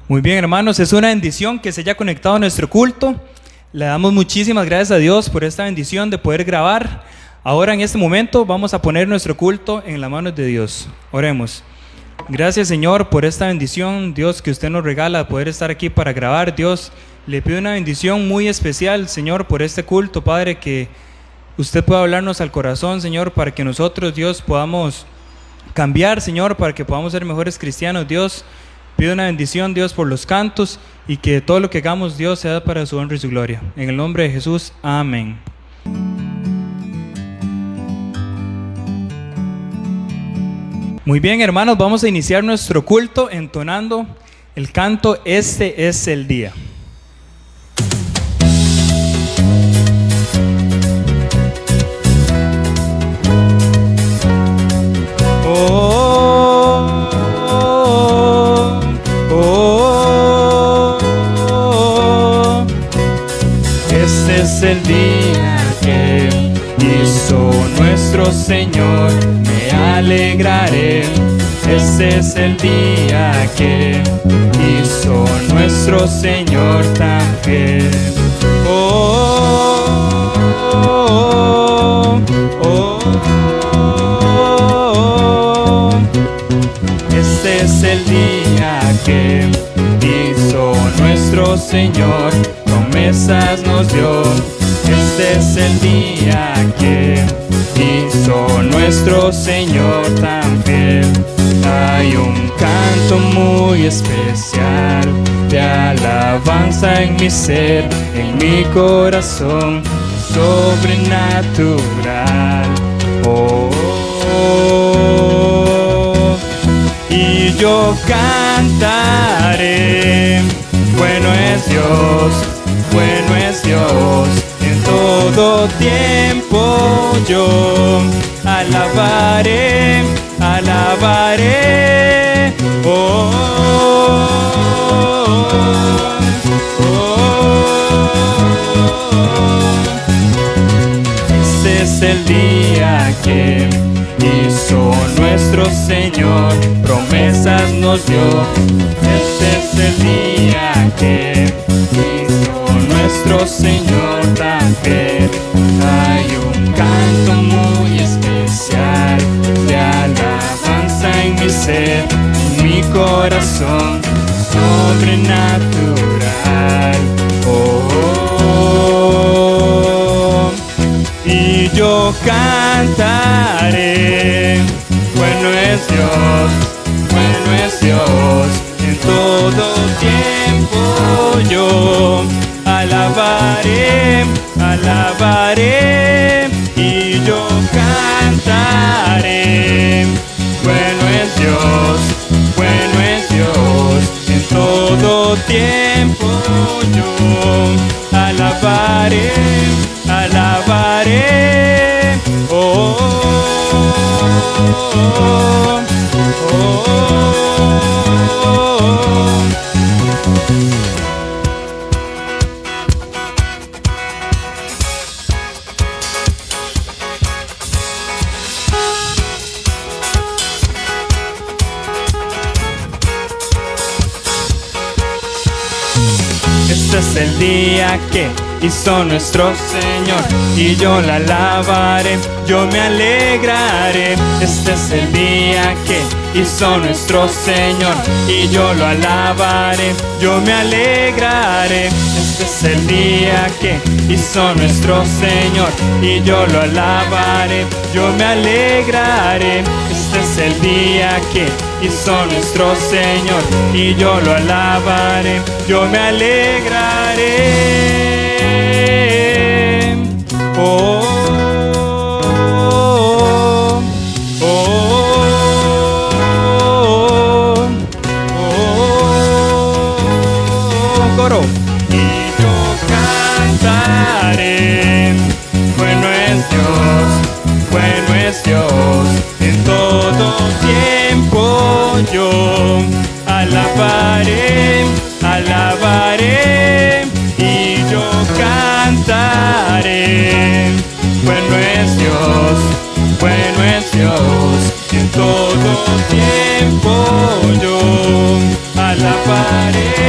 Muy bien, hermanos, es una bendición que se haya conectado a nuestro culto. Le damos muchísimas gracias a Dios por esta bendición de poder grabar. Ahora, en este momento, vamos a poner nuestro culto en las manos de Dios. Oremos. Gracias, Señor, por esta bendición, Dios, que usted nos regala, poder estar aquí para grabar. Dios, le pido una bendición muy especial, Señor, por este culto, Padre, que usted pueda hablarnos al corazón, Señor, para que nosotros, Dios, podamos cambiar, Señor, para que podamos ser mejores cristianos, Dios. Pido una bendición, Dios, por los cantos y que todo lo que hagamos, Dios, sea para su honra y su gloria. En el nombre de Jesús, amén. Muy bien, hermanos, vamos a iniciar nuestro culto entonando el canto Este es el día. Este es el día que hizo nuestro Señor, me alegraré. Este es el día que hizo nuestro Señor tan fiel. Este es el día que hizo nuestro Señor, promesas nos dio. Este es el día que hizo nuestro Señor tan fiel. Hay un canto muy especial de alabanza en mi ser, en mi corazón, sobrenatural. Y yo cantaré, bueno es Dios, bueno es Dios. En todo tiempo yo alabaré, alabaré. Este es el día que hizo nuestro Señor, promesas nos dio. Este es el día que hizo nuestro Señor tan fiel. Hay un canto muy especial de alabanza en mi ser, en mi corazón, sobrenatural. Y yo cantaré, bueno es Dios, bueno es Dios. En todo tiempo yo alabaré, alabaré. Y yo cantaré, bueno es Dios, bueno es Dios. En todo tiempo yo alabaré, alabaré. Este es el día que hizo nuestro Señor y yo la alabaré, yo me alegraré. Este es el día que hizo nuestro Señor y yo lo alabaré, yo me alegraré. Este es el día que hizo nuestro Señor y yo lo alabaré, yo me alegraré. Este es el día que hizo nuestro Señor y yo lo alabaré, yo me alegraré. Coro. Y yo cantaré, bueno es Dios, bueno es Dios. En todo tiempo yo alabaré, alabaré. Y yo cantaré, bueno es Dios, bueno es Dios. En todo tiempo yo alabaré.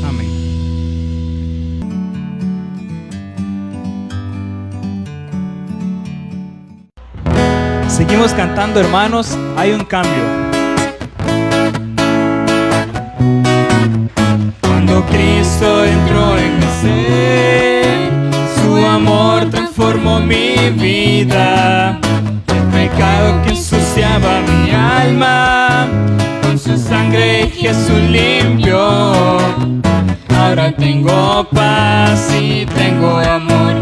Amén. Seguimos cantando, hermanos. Hay un cambio. Cuando Cristo entró en mi ser, su amor transformó mi vida. El pecado que ensuciaba mi alma, con su sangre Jesús limpió. Ahora tengo paz y tengo amor,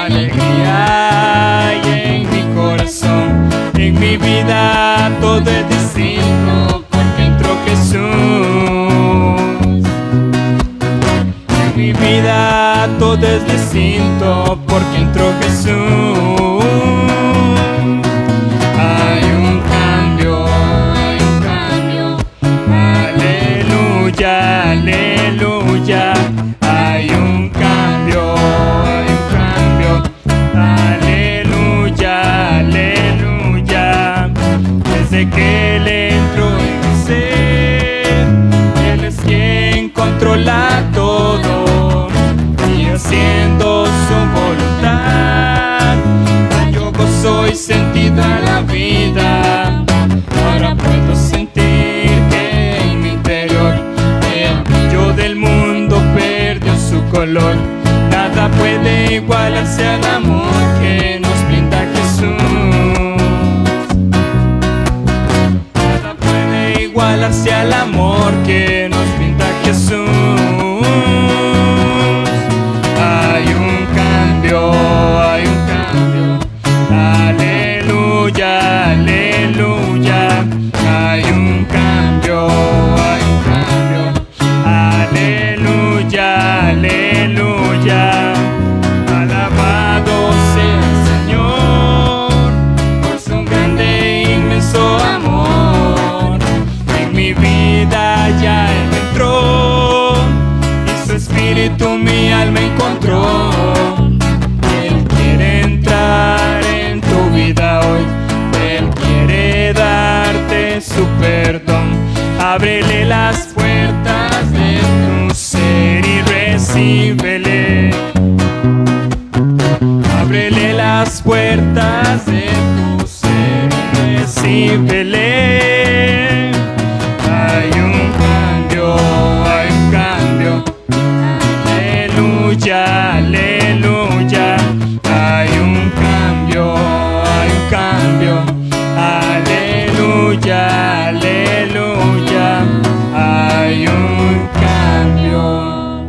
alegría y en mi corazón. En mi vida todo es distinto porque entró Jesús. En mi vida todo es distinto porque entró Jesús. Hay un cambio, aleluya, aleluya. Hay un cambio, aleluya, aleluya. Desde que Él entró en mi ser, Él es quien controla todo y haciendo su voluntad yo gozo y sentido a la vida. Ahora puedo sentir que en mi interior el brillo del mundo perdió su color. Nada puede igualarse al amor que nos brinda Jesús. Nada puede igualarse al amor que nos brinda Jesús. Hay un cambio, aleluya, aleluya. Hay un cambio, aleluya, aleluya. Alabado sea el Señor por su grande e inmenso amor. En mi vida ya Él entró y su espíritu mi alma encontró. Él quiere entrar en tu vida hoy, Él quiere darte su perdón. Ábrele las puertas de tu ser y recíbele. Ábrele las puertas de tu ser y recíbele. Hay un cambio, aleluya, aleluya. Hay un cambio, aleluya, aleluya. Hay un cambio.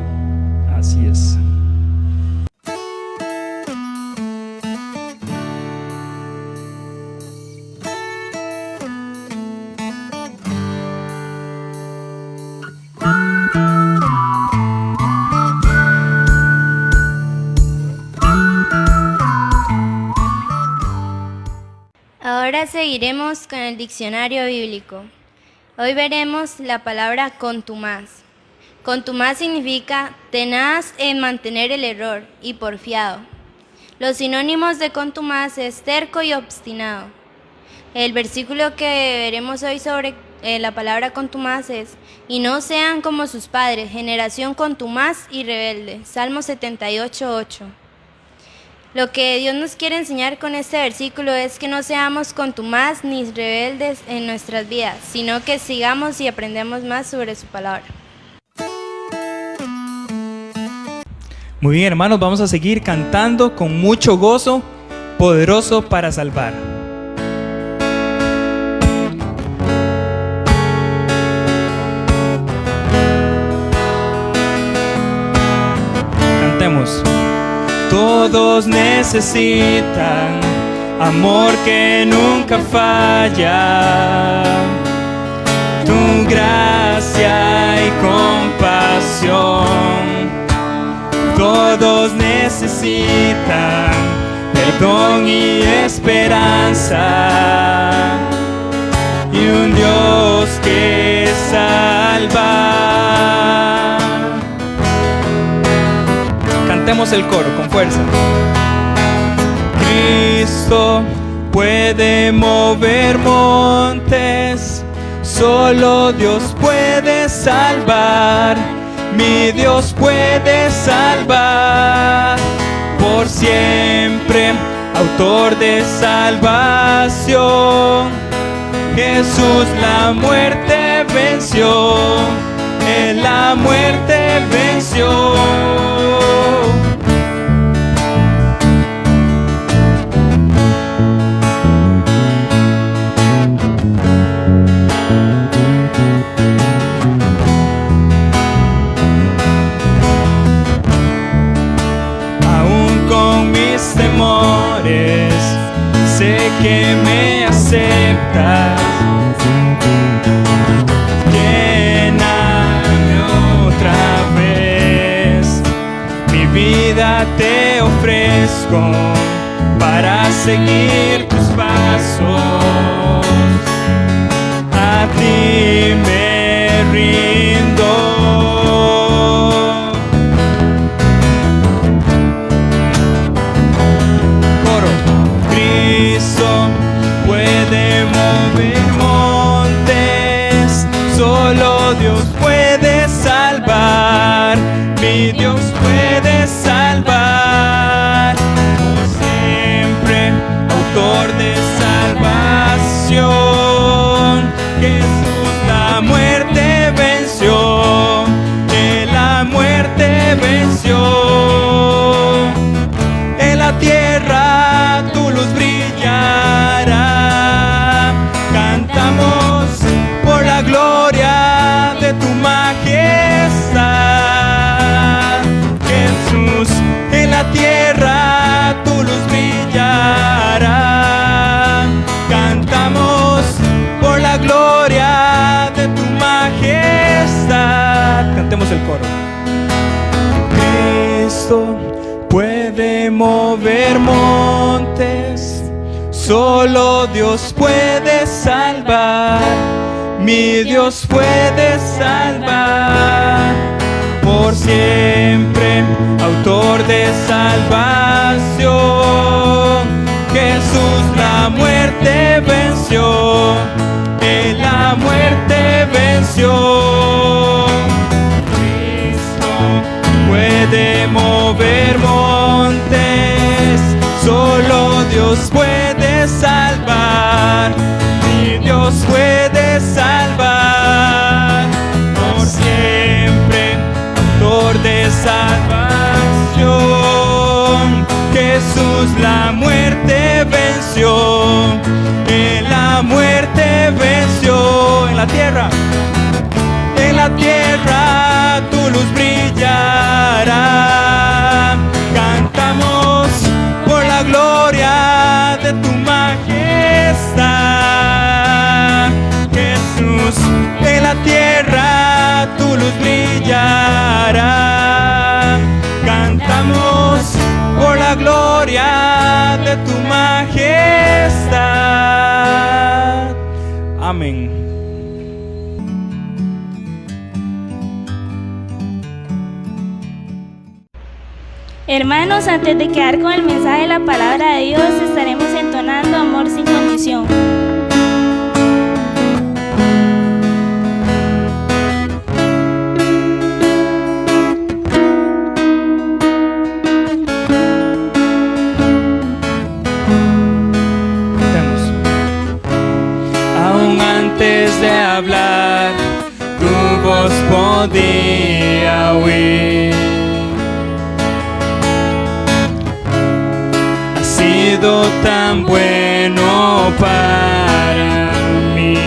Así es. Ahora seguiremos con el diccionario bíblico. Hoy veremos la palabra contumaz. Contumaz significa tenaz en mantener el error y porfiado. Los sinónimos de contumaz es terco y obstinado. El versículo que veremos hoy sobre la palabra contumaz es: y no sean como sus padres, generación contumaz y rebelde. Salmo 78:8. Lo que Dios nos quiere enseñar con este versículo es que no seamos contumaz ni rebeldes en nuestras vidas, sino que sigamos y aprendamos más sobre su palabra. Muy bien, hermanos, vamos a seguir cantando con mucho gozo, poderoso para salvar. Cantemos. Todos necesitan amor que nunca falla, tu gracia y compasión. Todos necesitan perdón y esperanza, y un Dios que salva. Cantemos el coro con fuerza. Cristo puede mover montes, solo Dios puede salvar, mi Dios puede salvar. Por siempre, autor de salvación, Jesús la muerte venció, Él la muerte venció. Temores, sé que me aceptas, lléname otra vez, mi vida te ofrezco para seguir tus pasos, a ti me rindo. Solo Dios puede salvar, mi Dios puede salvar. Por siempre, autor de salvación, Jesús la muerte venció, Él la muerte venció. En la tierra tu luz brillará, cantamos por la gloria de tu majestad. Jesús, en la tierra tu luz brillará, cantamos por la gloria de tu majestad. Cantemos el coro. Cristo puede mover montes, solo Dios puede salvar, mi Dios puede salvar. Por siempre, autor de salvación, Jesús la muerte venció, Él la muerte venció. Cristo puede mover montes, solo Dios puede salvar, mi Dios puede salvar. Por siempre, autor de salvación, Jesús la muerte venció, Él la muerte venció. En la tierra tu luz brillará, cantamos por la gloria de tu majestad. Jesús, en la tierra tu luz brillará, cantamos por la gloria de tu majestad. Amén. Hermanos, antes de quedar con el mensaje de la palabra de Dios, estaremos entonando Amor sin condición. Aún antes de hablar, tu voz podía oír. Tan bueno para mí.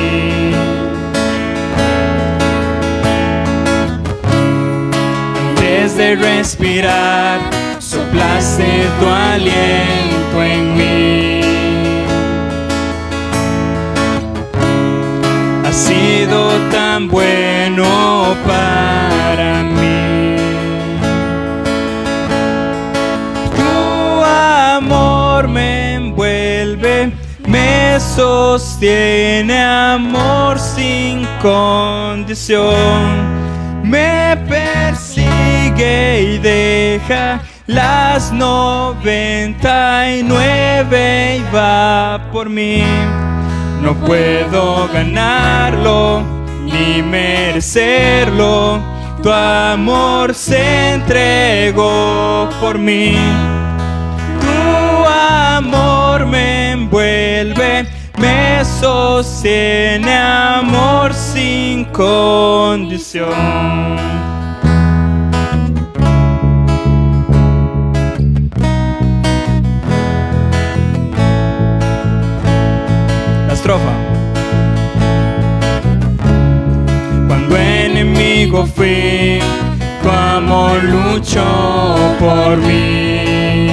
Antes de respirar, soplaste tu aliento en mí. Has sido tan bueno para mí. Tu amor me envuelve, me sostiene, amor sin condición. Me persigue y deja las 99 y va por mí. No puedo ganarlo ni merecerlo, tu amor se entregó por mí. Tu amor me envuelve, me sostiene, amor sin condición. La estrofa. Cuando enemigo fui, tu amor luchó por mí.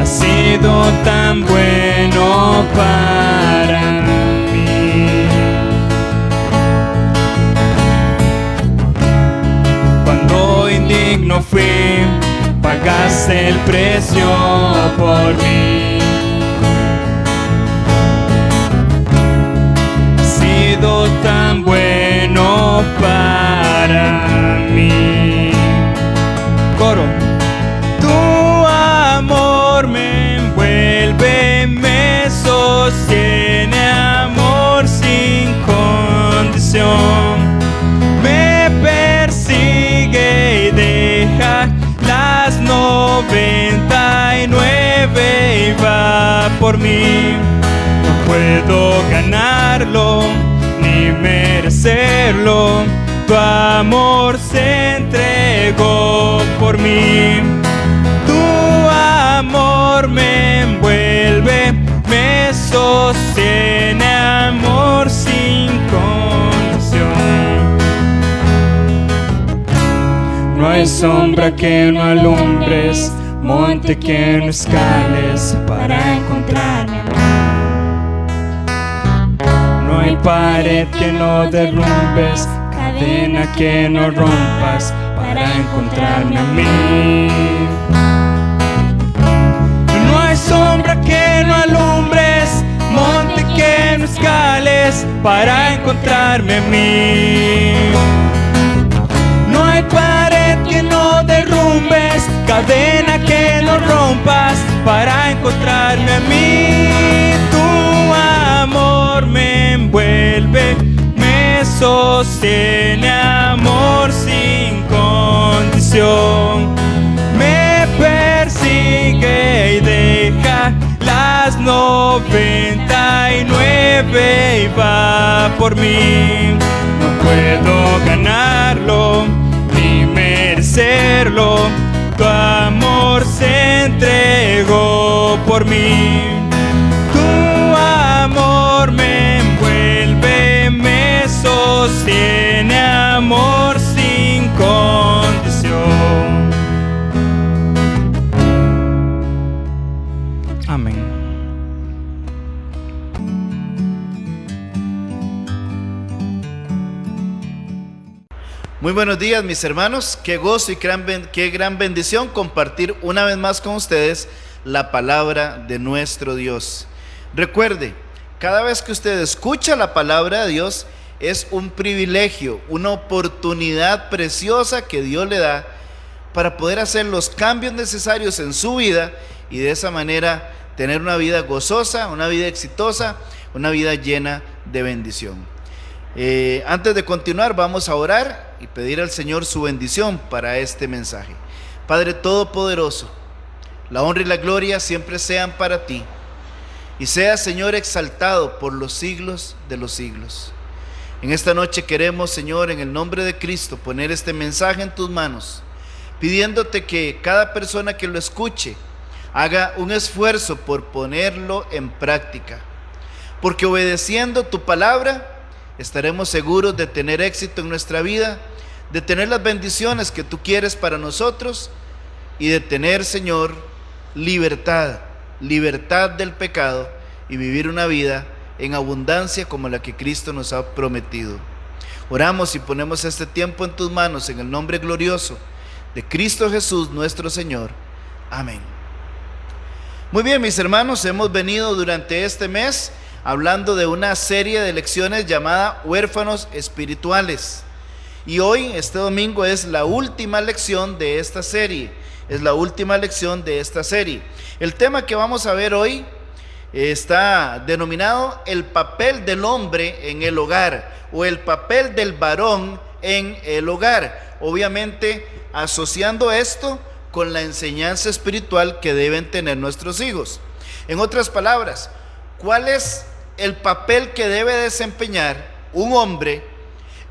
Has sido tan bueno para mí. Cuando indigno fui, pagaste el precio por mí. Tan bueno para mí. Coro. Tu amor me envuelve, me sostiene, amor sin condición. Me persigue y deja las 99 y va por mí. No puedo ganarlo ni merecerlo, tu amor se entregó por mí. Tu amor me envuelve, me sostiene, amor sin condición. No hay sombra que no alumbres, monte que no escales para encontrarme. No hay pared que no derrumbes, cadena que no rompas para encontrarme a mí. No hay sombra que no alumbres, monte que no escales para encontrarme a mí. No hay pared que no derrumbes, cadena que no rompas para encontrarme a mí. Tu amor me envuelve, me sostiene, amor sin condición. Me persigue y deja las 99 y va por mí. No puedo ganarlo ni merecerlo, tu amor se entregó por mí. Tu amor me envuelve, me sostiene, amor sin condición. Amén. Muy buenos días, mis hermanos. Qué gozo y qué gran bendición compartir una vez más con ustedes la palabra de nuestro Dios. Recuerde, cada vez que usted escucha la palabra de Dios es un privilegio, una oportunidad preciosa que Dios le da para poder hacer los cambios necesarios en su vida y de esa manera tener una vida gozosa, una vida exitosa, una vida llena de bendición. Antes de continuar, vamos a orar y pedir al Señor su bendición para este mensaje. Padre Todopoderoso, la honra y la gloria siempre sean para ti, y sea, Señor, exaltado por los siglos de los siglos. En esta noche queremos, Señor, en el nombre de Cristo, poner este mensaje en tus manos, pidiéndote que cada persona que lo escuche haga un esfuerzo por ponerlo en práctica, porque obedeciendo tu palabra estaremos seguros de tener éxito en nuestra vida, de tener las bendiciones que tú quieres para nosotros y de tener, Señor, libertad del pecado y vivir una vida en abundancia como la que Cristo nos ha prometido. Oramos y ponemos este tiempo en tus manos en el nombre glorioso de Cristo Jesús nuestro Señor. Amén. Muy bien, mis hermanos, hemos venido durante este mes hablando de una serie de lecciones llamada Huérfanos Espirituales. Y hoy, este domingo, es la última lección de esta serie. Es la última lección de esta serie. El tema que vamos a ver hoy está denominado el papel del hombre en el hogar, o el papel del varón en el hogar. Obviamente asociando esto con la enseñanza espiritual que deben tener nuestros hijos. En otras palabras, ¿cuál es el papel que debe desempeñar un hombre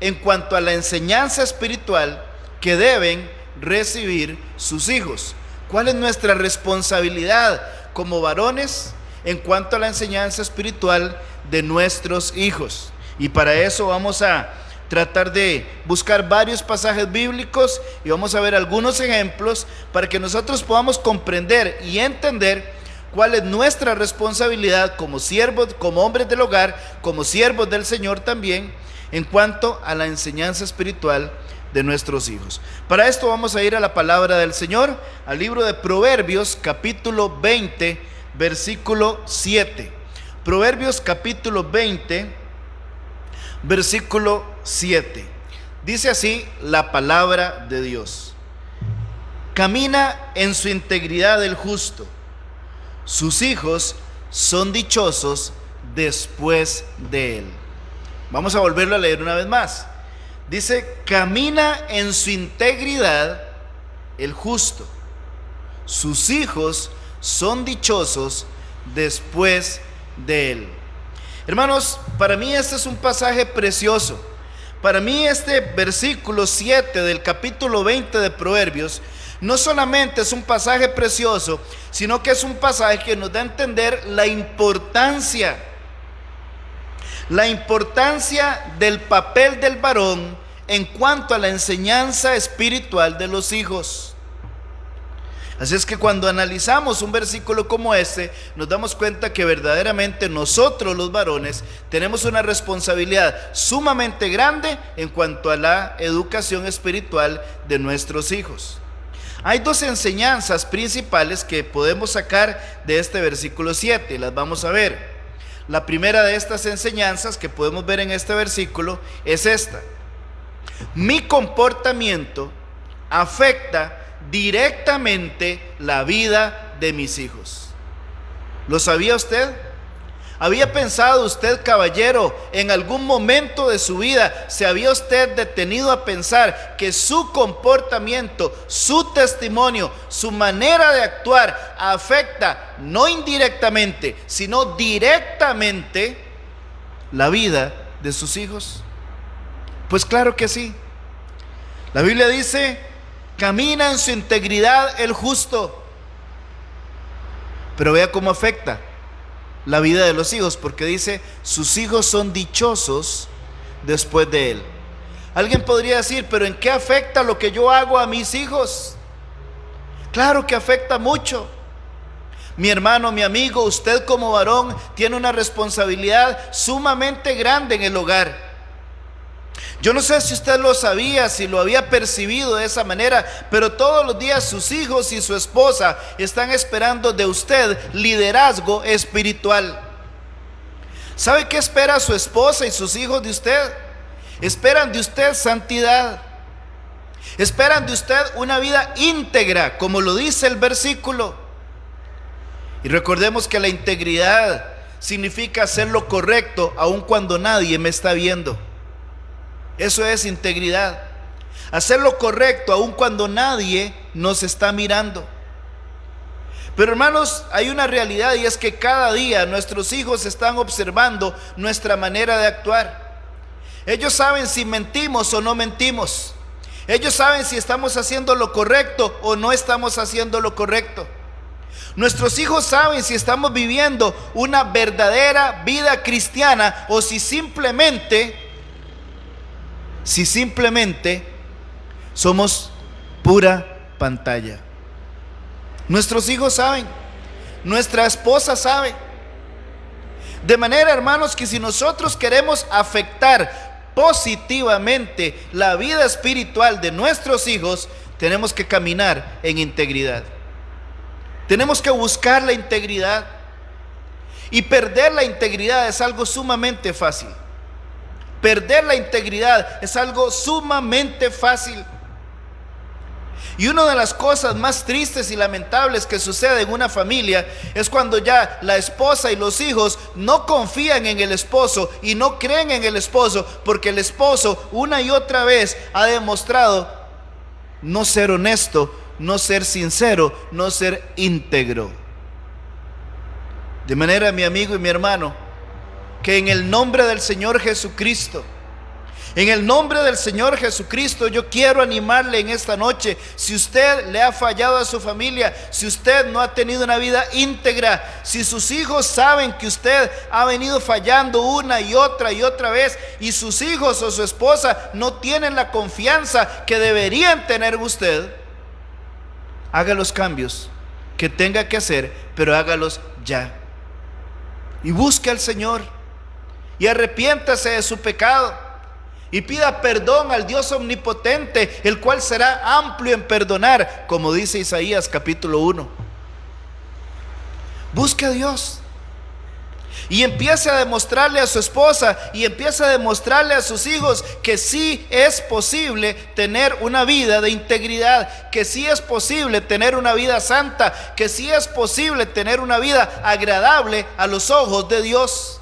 en cuanto a la enseñanza espiritual que deben recibir sus hijos? ¿Cuál es nuestra responsabilidad como varones en cuanto a la enseñanza espiritual de nuestros hijos? Y para eso vamos a tratar de buscar varios pasajes bíblicos y vamos a ver algunos ejemplos para que nosotros podamos comprender y entender cuál es nuestra responsabilidad como siervos, como hombres del hogar, como siervos del Señor también, en cuanto a la enseñanza espiritual de nuestros hijos. Para esto vamos a ir a la palabra del Señor, al libro de Proverbios, capítulo 20, versículo 7. Proverbios capítulo 20, versículo 7. Dice así la palabra de Dios: camina en su integridad el justo, sus hijos son dichosos después de él. Vamos a volverlo a leer una vez más. Dice: camina en su integridad el justo, sus hijos son dichosos después de él. Hermanos, para mí este es un pasaje precioso. Para mí este versículo 7 del capítulo 20 de Proverbios no solamente es un pasaje precioso, sino que es un pasaje que nos da a entender la importancia del papel del varón en cuanto a la enseñanza espiritual de los hijos. Así es que cuando analizamos un versículo como este, nos damos cuenta que verdaderamente nosotros los varones tenemos una responsabilidad sumamente grande en cuanto a la educación espiritual de nuestros hijos. Hay dos enseñanzas principales que podemos sacar de este versículo 7, las vamos a ver. La primera de estas enseñanzas que podemos ver en este versículo es esta: mi comportamiento afecta directamente la vida de mis hijos. ¿Lo sabía usted? ¿Había pensado usted, caballero, en algún momento de su vida, se había usted detenido a pensar que su comportamiento, su testimonio, su manera de actuar afecta no indirectamente, sino directamente la vida de sus hijos? Pues claro que sí. La Biblia dice: camina en su integridad el justo. Pero vea cómo afecta la vida de los hijos, porque dice: sus hijos son dichosos después de él. Alguien podría decir: pero ¿en qué afecta lo que yo hago a mis hijos? Claro que afecta mucho. Mi hermano, mi amigo, usted como varón tiene una responsabilidad sumamente grande en el hogar. Yo no sé si usted lo sabía, si lo había percibido de esa manera, pero todos los días sus hijos y su esposa están esperando de usted liderazgo espiritual. ¿Sabe qué espera su esposa y sus hijos de usted? Esperan de usted santidad. Esperan de usted una vida íntegra, como lo dice el versículo. Y recordemos que la integridad significa hacer lo correcto aun cuando nadie me está viendo. Eso es integridad. Hacer lo correcto aun cuando nadie nos está mirando. Pero hermanos, hay una realidad, y es que cada día nuestros hijos están observando nuestra manera de actuar. Ellos saben si mentimos o no mentimos. Ellos saben si estamos haciendo lo correcto o no estamos haciendo lo correcto. Nuestros hijos saben si estamos viviendo una verdadera vida cristiana o si simplemente somos pura pantalla. Nuestros hijos saben, nuestra esposa sabe. De manera, hermanos, que si nosotros queremos afectar positivamente la vida espiritual de nuestros hijos, tenemos que caminar en integridad. Tenemos que buscar la integridad. Y perder la integridad es algo sumamente fácil. Perder la integridad es algo sumamente fácil. Y una de las cosas más tristes y lamentables que sucede en una familia es cuando ya la esposa y los hijos no confían en el esposo y no creen en el esposo, porque el esposo una y otra vez ha demostrado no ser honesto, no ser sincero, no ser íntegro. De manera, mi amigo y mi hermano, que en el nombre del Señor Jesucristo, en el nombre del Señor Jesucristo, yo quiero animarle en esta noche. Si usted le ha fallado a su familia, si usted no ha tenido una vida íntegra, si sus hijos saben que usted ha venido fallando una y otra vez, y sus hijos o su esposa no tienen la confianza que deberían tener en usted, haga los cambios que tenga que hacer, pero hágalos ya. Y busque al Señor y arrepiéntase de su pecado. Y pida perdón al Dios omnipotente, el cual será amplio en perdonar, como dice Isaías capítulo 1. Busque a Dios y empiece a demostrarle a su esposa y empiece a demostrarle a sus hijos que sí es posible tener una vida de integridad, que sí es posible tener una vida santa, que sí es posible tener una vida agradable a los ojos de Dios.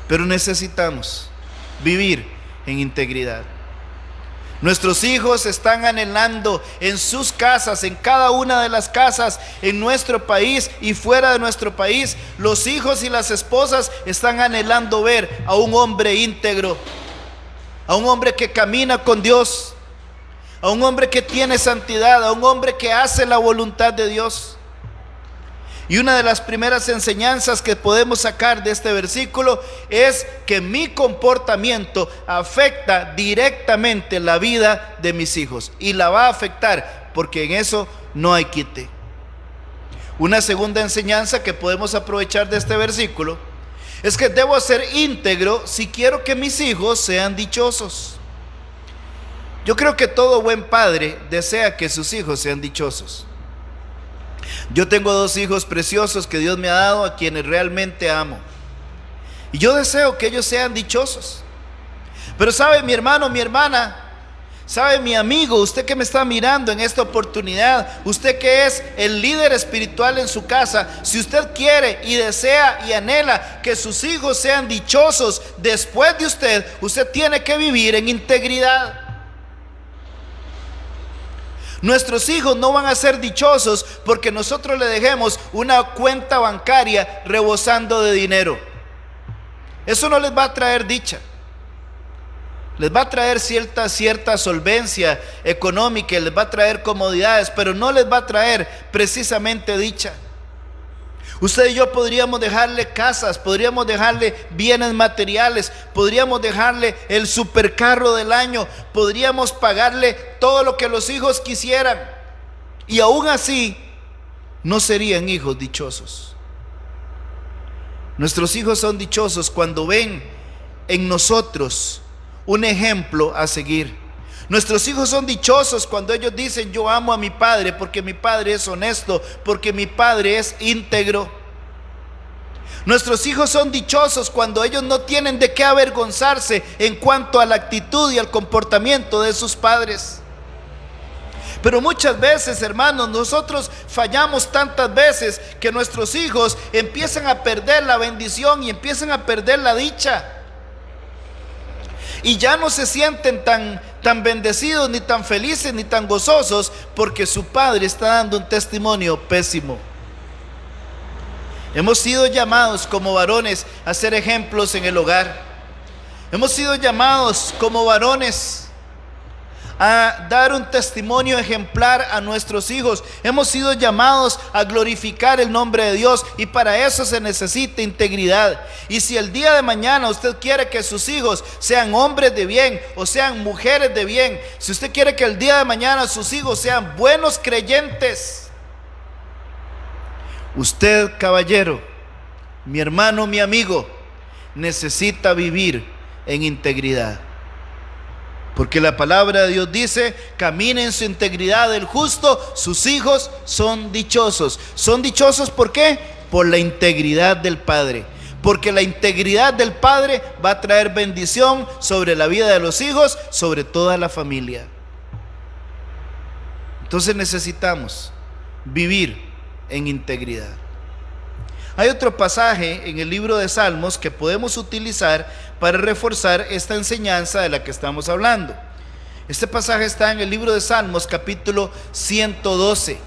Pero necesitamos vivir en integridad. Nuestros hijos están anhelando en sus casas, en cada una de las casas, en nuestro país y fuera de nuestro país. Los hijos y las esposas están anhelando ver a un hombre íntegro, a un hombre que camina con Dios, a un hombre que tiene santidad, a un hombre que hace la voluntad de Dios. Y una de las primeras enseñanzas que podemos sacar de este versículo es que mi comportamiento afecta directamente la vida de mis hijos, y la va a afectar, porque en eso no hay quite. Una segunda enseñanza que podemos aprovechar de este versículo es que debo ser íntegro si quiero que mis hijos sean dichosos. Yo creo que todo buen padre desea que sus hijos sean dichosos. Yo tengo 2 hijos preciosos que Dios me ha dado, a quienes realmente amo, y yo deseo que ellos sean dichosos. Pero sabe, mi hermano, mi hermana, sabe, mi amigo, usted que me está mirando en esta oportunidad, usted que es el líder espiritual en su casa, si usted quiere y desea y anhela que sus hijos sean dichosos después de usted, usted tiene que vivir en integridad. Nuestros hijos no van a ser dichosos porque nosotros le dejemos una cuenta bancaria rebosando de dinero. Eso no les va a traer dicha. Les va a traer cierta solvencia económica, les va a traer comodidades, pero no les va a traer precisamente dicha. Usted y yo podríamos dejarle casas, podríamos dejarle bienes materiales, podríamos dejarle el supercarro del año, podríamos pagarle todo lo que los hijos quisieran, y aún así no serían hijos dichosos. Nuestros hijos son dichosos cuando ven en nosotros un ejemplo a seguir. Nuestros hijos son dichosos cuando ellos dicen: yo amo a mi padre porque mi padre es honesto, porque mi padre es íntegro. Nuestros hijos son dichosos cuando ellos no tienen de qué avergonzarse en cuanto a la actitud y al comportamiento de sus padres. Pero muchas veces, hermanos, nosotros fallamos tantas veces que nuestros hijos empiezan a perder la bendición y empiezan a perder la dicha. Y ya no se sienten tan bendecidos, ni tan felices, ni tan gozosos, porque su padre está dando un testimonio pésimo. Hemos sido llamados como varones a ser ejemplos en el hogar. Hemos sido llamados como varones a dar un testimonio ejemplar a nuestros hijos. Hemos sido llamados a glorificar el nombre de Dios, y para eso se necesita integridad. Y si el día de mañana usted quiere que sus hijos sean hombres de bien o sean mujeres de bien, si usted quiere que el día de mañana sus hijos sean buenos creyentes, usted, caballero, mi hermano, mi amigo, necesita vivir en integridad. Porque la palabra de Dios dice: camina en su integridad el justo, sus hijos son dichosos. ¿Son dichosos por qué? Por la integridad del Padre. porque la integridad del padre va a traer bendición sobre la vida de los hijos, sobre toda la familia. Entonces necesitamos vivir en integridad. Hay otro pasaje en el libro de Salmos que podemos utilizar para reforzar esta enseñanza de la que estamos hablando. Este pasaje está en el libro de Salmos, capítulo 112.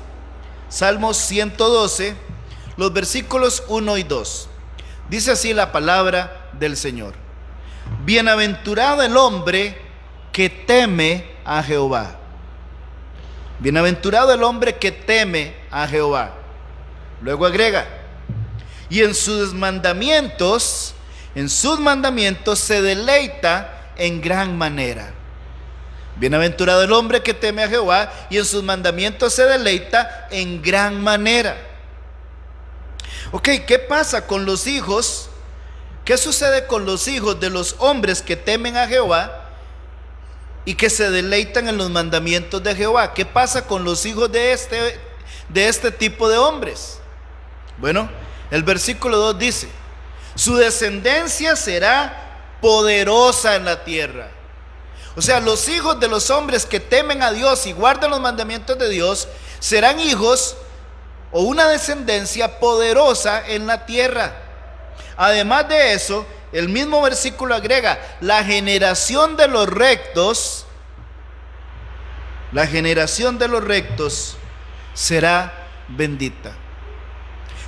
Salmos 112, los versículos 1 y 2. Dice así la palabra del Señor: bienaventurado el hombre que teme a Jehová. Bienaventurado el hombre que teme a Jehová. Luego agrega: y en sus mandamientos se deleita en gran manera. Bienaventurado el hombre que teme a Jehová, y en sus mandamientos se deleita en gran manera. Ok, ¿qué pasa con los hijos? ¿Qué sucede con los hijos de los hombres que temen a Jehová y que se deleitan en los mandamientos de Jehová? ¿Qué pasa con los hijos de este tipo de hombres? Bueno, el versículo 2 dice: su descendencia será poderosa en la tierra. O sea, los hijos de los hombres que temen a Dios y guardan los mandamientos de Dios serán hijos o una descendencia poderosa en la tierra. Además de eso, el mismo versículo agrega: la generación de los rectos será bendita.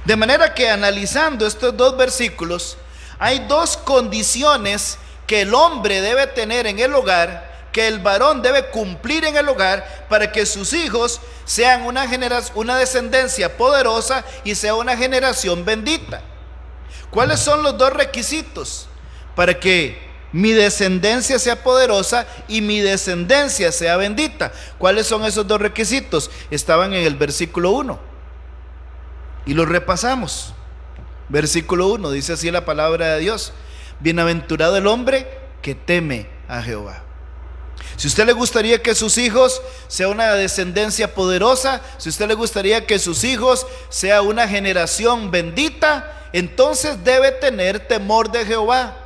De manera que, analizando estos dos versículos, hay dos condiciones que el hombre debe tener en el hogar, que el varón debe cumplir en el hogar, para que sus hijos sean una descendencia poderosa y sea una generación bendita. ¿Cuáles son los dos requisitos para que mi descendencia sea poderosa y mi descendencia sea bendita? ¿Cuáles son esos dos requisitos? Estaban en el versículo 1 y los repasamos. Versículo 1, dice así la palabra de Dios: bienaventurado el hombre que teme a Jehová. Si a usted le gustaría que sus hijos sea una descendencia poderosa, si a usted le gustaría que sus hijos sea una generación bendita, entonces debe tener temor de Jehová.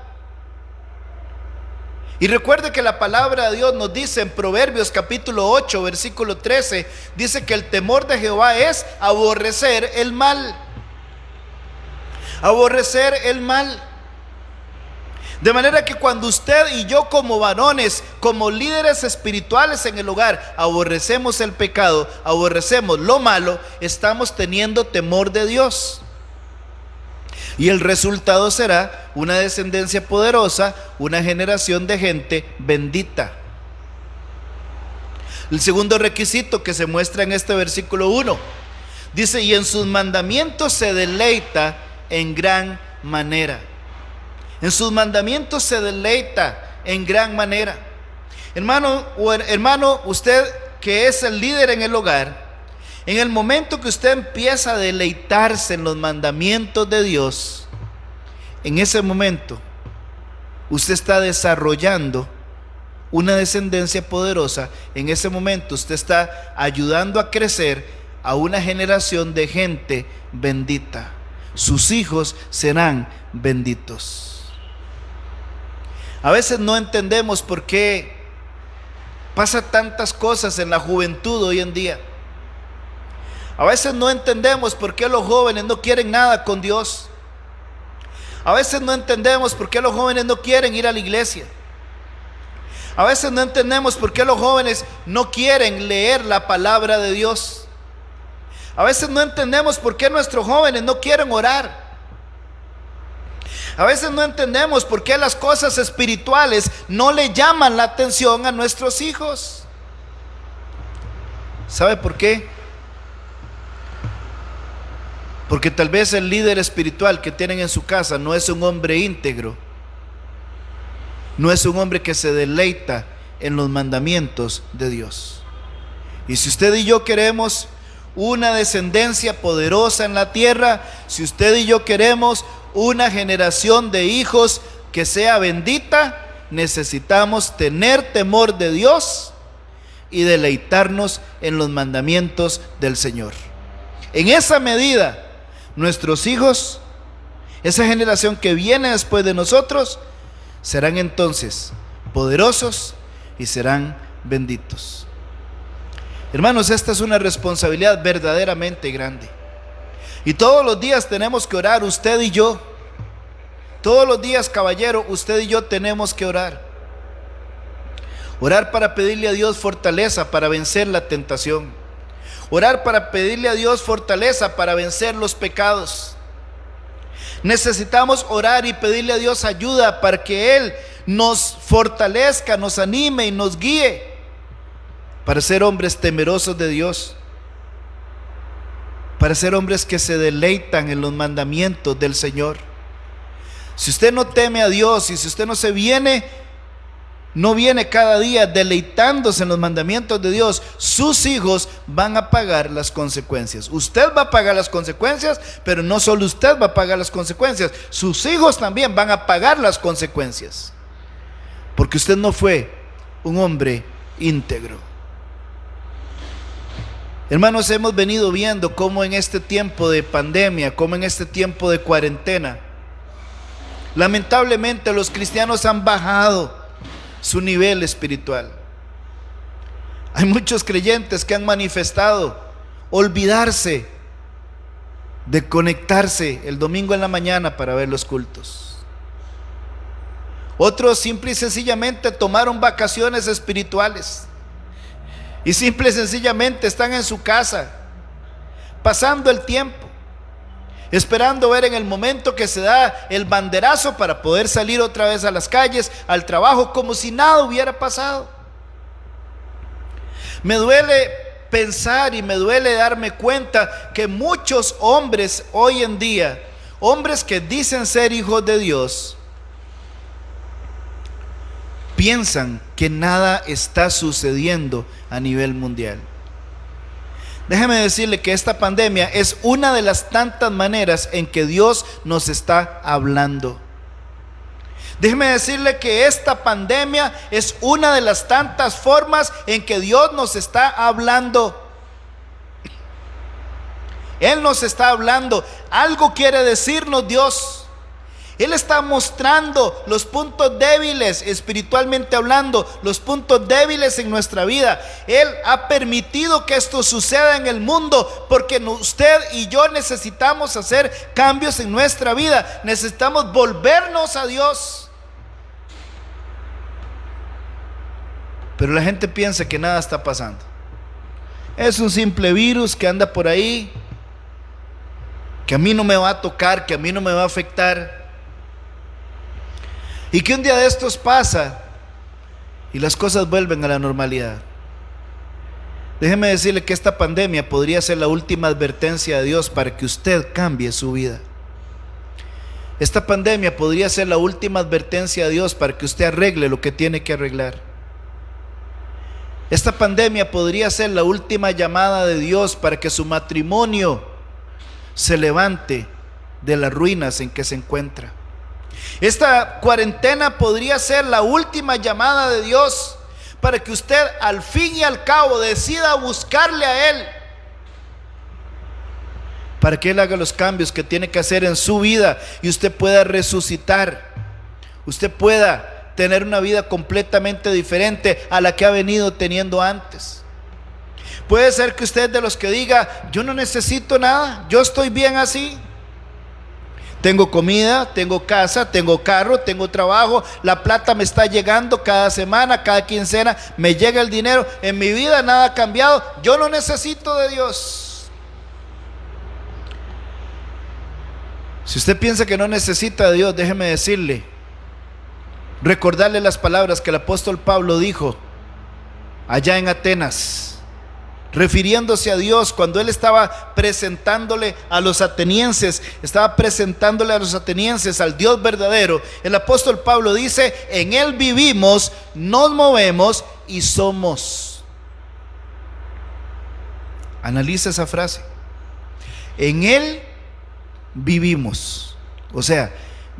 Y recuerde que la palabra de Dios nos dice en Proverbios capítulo 8, versículo 13, dice que el temor de Jehová es aborrecer el mal. Aborrecer el mal. De manera que cuando usted y yo, como varones, como líderes espirituales en el hogar, aborrecemos el pecado, aborrecemos lo malo, estamos teniendo temor de Dios. Y el resultado será una descendencia poderosa, una generación de gente bendita. El segundo requisito que se muestra en este versículo 1 dice: y en sus mandamientos se deleita en gran manera. En sus mandamientos se deleita en gran manera. Hermano, usted que es el líder en el hogar, en el momento que usted empieza a deleitarse en los mandamientos de Dios, en ese momento usted está desarrollando una descendencia poderosa. En ese momento usted está ayudando a crecer a una generación de gente bendita. Sus hijos serán benditos. A veces no entendemos por qué pasa tantas cosas en la juventud hoy en día. A veces no entendemos por qué los jóvenes no quieren nada con Dios. A veces no entendemos por qué los jóvenes no quieren ir a la iglesia. A veces no entendemos por qué los jóvenes no quieren leer la palabra de Dios. A veces no entendemos por qué nuestros jóvenes no quieren orar. A veces no entendemos por qué las cosas espirituales no le llaman la atención a nuestros hijos. ¿Sabe por qué? Porque tal vez el líder espiritual que tienen en su casa no es un hombre íntegro, no es un hombre que se deleita en los mandamientos de Dios. Y si usted y yo queremos una descendencia poderosa en la tierra, si usted y yo queremos una generación de hijos que sea bendita, necesitamos tener temor de Dios y deleitarnos en los mandamientos del Señor. En esa medida, nuestros hijos esa generación que viene después de nosotros, serán entonces poderosos y serán benditos. Hermanos, esta es una responsabilidad verdaderamente grande. Y todos los días tenemos que orar, usted y yo. Todos los días, caballero, usted y yo tenemos que orar. Orar para pedirle a Dios fortaleza para vencer la tentación. Orar para pedirle a Dios fortaleza para vencer los pecados. Necesitamos orar y pedirle a Dios ayuda para que Él nos fortalezca, nos anime y nos guíe para ser hombres temerosos de Dios, para ser hombres que se deleitan en los mandamientos del Señor. Si usted no teme a Dios y si usted no viene cada día deleitándose en los mandamientos de Dios, sus hijos van a pagar las consecuencias. Usted va a pagar las consecuencias, pero no solo usted va a pagar las consecuencias, sus hijos también van a pagar las consecuencias, porque usted no fue un hombre íntegro. Hermanos, hemos venido viendo cómo en este tiempo de pandemia, cómo en este tiempo de cuarentena, lamentablemente los cristianos han bajado su nivel espiritual. Hay muchos creyentes que han manifestado olvidarse de conectarse el domingo en la mañana para ver los cultos. Otros simple y sencillamente tomaron vacaciones espirituales y simple y sencillamente están en su casa pasando el tiempo, esperando ver en el momento que se da el banderazo para poder salir otra vez a las calles, al trabajo, como si nada hubiera pasado. Me duele pensar y me duele darme cuenta que muchos hombres hoy en día, hombres que dicen ser hijos de Dios, piensan que nada está sucediendo a nivel mundial. Déjeme decirle que esta pandemia es una de las tantas maneras en que Dios nos está hablando. Déjeme decirle que esta pandemia es una de las tantas formas en que Dios nos está hablando. Él nos está hablando. Algo quiere decirnos Dios. Él está mostrando los puntos débiles, espiritualmente hablando, los puntos débiles en nuestra vida. Él ha permitido que esto suceda en el mundo porque usted y yo necesitamos hacer cambios en nuestra vida. Necesitamos volvernos a Dios. Pero la gente piensa que nada está pasando. Es un simple virus que anda por ahí, que a mí no me va a tocar, que a mí no me va a afectar. Y que un día de estos pasa y las cosas vuelven a la normalidad. Déjeme decirle que esta pandemia podría ser la última advertencia de Dios para que usted cambie su vida. Esta pandemia podría ser la última advertencia de Dios para que usted arregle lo que tiene que arreglar. Esta pandemia podría ser la última llamada de Dios para que su matrimonio se levante de las ruinas en que se encuentra. Esta cuarentena podría ser la última llamada de Dios para que usted al fin y al cabo decida buscarle a Él, para que Él haga los cambios que tiene que hacer en su vida y usted pueda resucitar, usted pueda tener una vida completamente diferente a la que ha venido teniendo antes. Puede ser que usted es de los que diga: yo no necesito nada, yo estoy bien así. Tengo comida, tengo casa, tengo carro, tengo trabajo, la plata me está llegando cada semana, cada quincena me llega el dinero, en mi vida nada ha cambiado, yo no necesito de Dios. Si usted piensa que no necesita de Dios, déjeme decirle, recordarle las palabras que el apóstol Pablo dijo allá en Atenas, refiriéndose a Dios cuando él estaba presentándole a los atenienses, al Dios verdadero. El apóstol Pablo dice: en Él vivimos, nos movemos y somos. Analiza esa frase. En Él vivimos. O sea,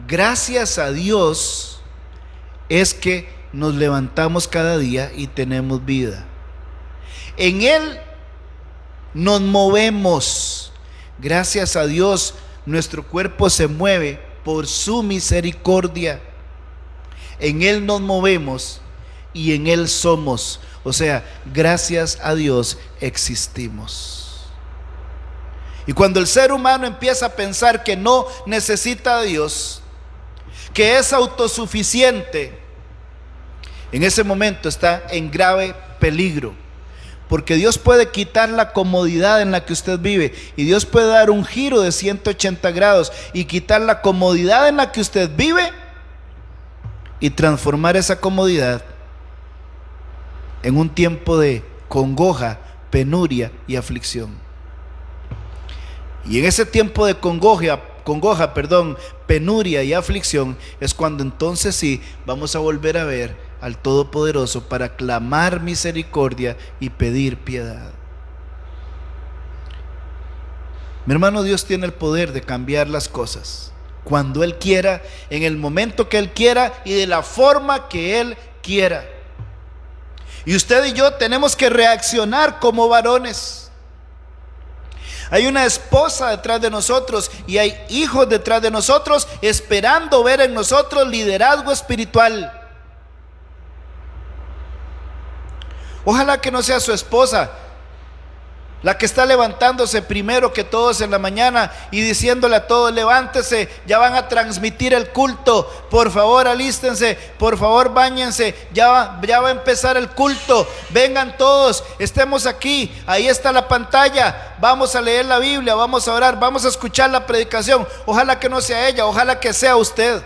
gracias a Dios es que nos levantamos cada día y tenemos vida. En Él nos movemos. Gracias a Dios nuestro cuerpo se mueve por su misericordia. En Él nos movemos y en Él somos. O sea, gracias a Dios existimos. Y cuando el ser humano empieza a pensar que no necesita a Dios, que es autosuficiente, en ese momento está en grave peligro. Porque Dios puede quitar la comodidad en la que usted vive, y Dios puede dar un giro de 180 grados y quitar la comodidad en la que usted vive y transformar esa comodidad en un tiempo de congoja, penuria y aflicción. Y en ese tiempo de congoja, penuria y aflicción es cuando entonces sí vamos a volver a ver al Todopoderoso para clamar misericordia y pedir piedad. Mi hermano, Dios tiene el poder de cambiar las cosas cuando Él quiera, en el momento que Él quiera y de la forma que Él quiera. Y usted y yo tenemos que reaccionar como varones. Hay una esposa detrás de nosotros y hay hijos detrás de nosotros esperando ver en nosotros liderazgo espiritual. Ojalá que no sea su esposa la que está levantándose primero que todos en la mañana y diciéndole a todos: levántese, ya van a transmitir el culto, por favor alístense, por favor báñense, ya va a empezar el culto, vengan todos, estemos aquí, ahí está la pantalla, vamos a leer la Biblia, vamos a orar, vamos a escuchar la predicación. Ojalá que no sea ella, ojalá que sea usted.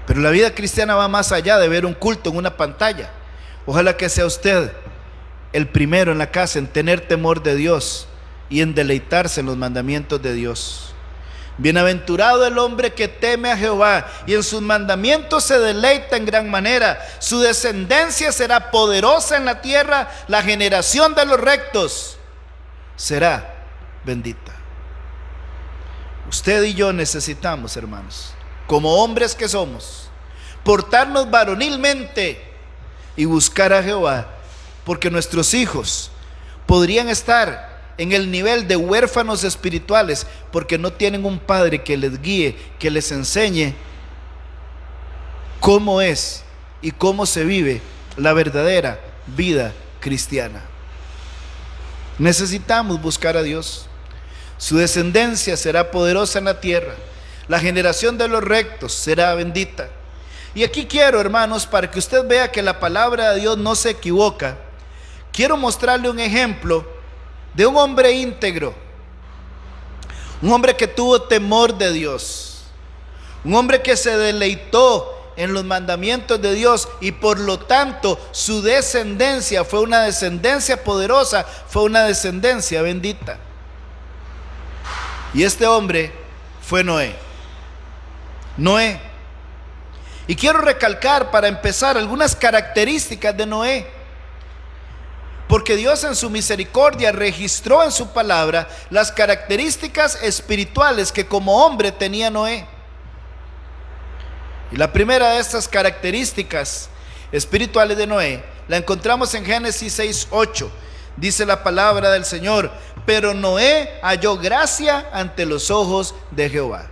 Pero la vida cristiana va más allá de ver un culto en una pantalla. Ojalá que sea usted el primero en la casa en tener temor de Dios y en deleitarse en los mandamientos de Dios. Bienaventurado el hombre que teme a Jehová y en sus mandamientos se deleita en gran manera. Su descendencia será poderosa en la tierra, la generación de los rectos será bendita. Usted y yo necesitamos, hermanos, como hombres que somos, portarnos varonilmente y buscar a Jehová, porque nuestros hijos podrían estar en el nivel de huérfanos espirituales porque no tienen un padre que les guíe, que les enseñe cómo es y cómo se vive la verdadera vida cristiana. Necesitamos buscar a Dios. Su descendencia será poderosa en la tierra, la generación de los rectos será bendita. Y aquí quiero, hermanos, para que usted vea que la palabra de Dios no se equivoca, quiero mostrarle un ejemplo de un hombre íntegro, un hombre que tuvo temor de Dios, un hombre que se deleitó en los mandamientos de Dios y por lo tanto su descendencia fue una descendencia poderosa, fue una descendencia bendita. Y este hombre fue Noé. Y quiero recalcar para empezar algunas características de Noé, porque Dios en su misericordia registró en su palabra las características espirituales que como hombre tenía Noé. Y la primera de estas características espirituales de Noé la encontramos en Génesis 6:8. Dice la palabra del Señor: pero Noé halló gracia ante los ojos de Jehová.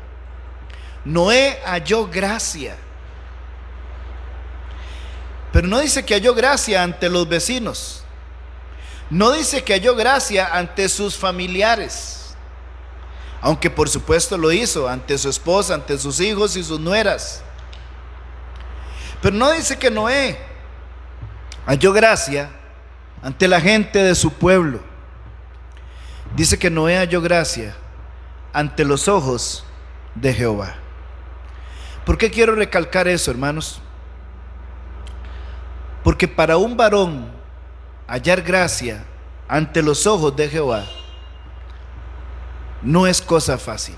Noé halló gracia. Pero no dice que halló gracia ante los vecinos. No dice que halló gracia ante sus familiares, aunque por supuesto lo hizo ante su esposa, ante sus hijos y sus nueras. Pero no dice que Noé halló gracia ante la gente de su pueblo. Dice que Noé halló gracia ante los ojos de Jehová. ¿Por qué quiero recalcar eso, hermanos? Porque para un varón hallar gracia ante los ojos de Jehová no es cosa fácil.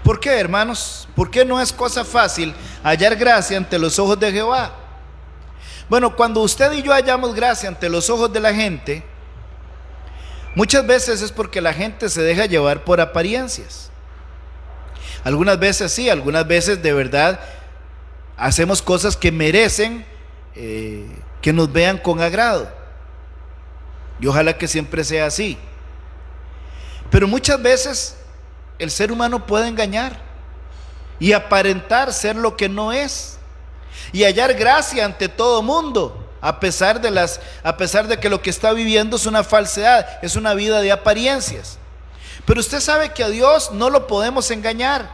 ¿Por qué, hermanos? ¿Por qué no es cosa fácil hallar gracia ante los ojos de Jehová? Bueno, cuando usted y yo hallamos gracia ante los ojos de la gente, muchas veces es porque la gente se deja llevar por apariencias. Algunas veces sí, algunas veces de verdad hacemos cosas que merecen que nos vean con agrado. Y ojalá que siempre sea así. Pero muchas veces el ser humano puede engañar y aparentar ser lo que no es, y hallar gracia ante todo mundo, a pesar de que lo que está viviendo es una falsedad, es una vida de apariencias. Pero usted sabe que a Dios no lo podemos engañar.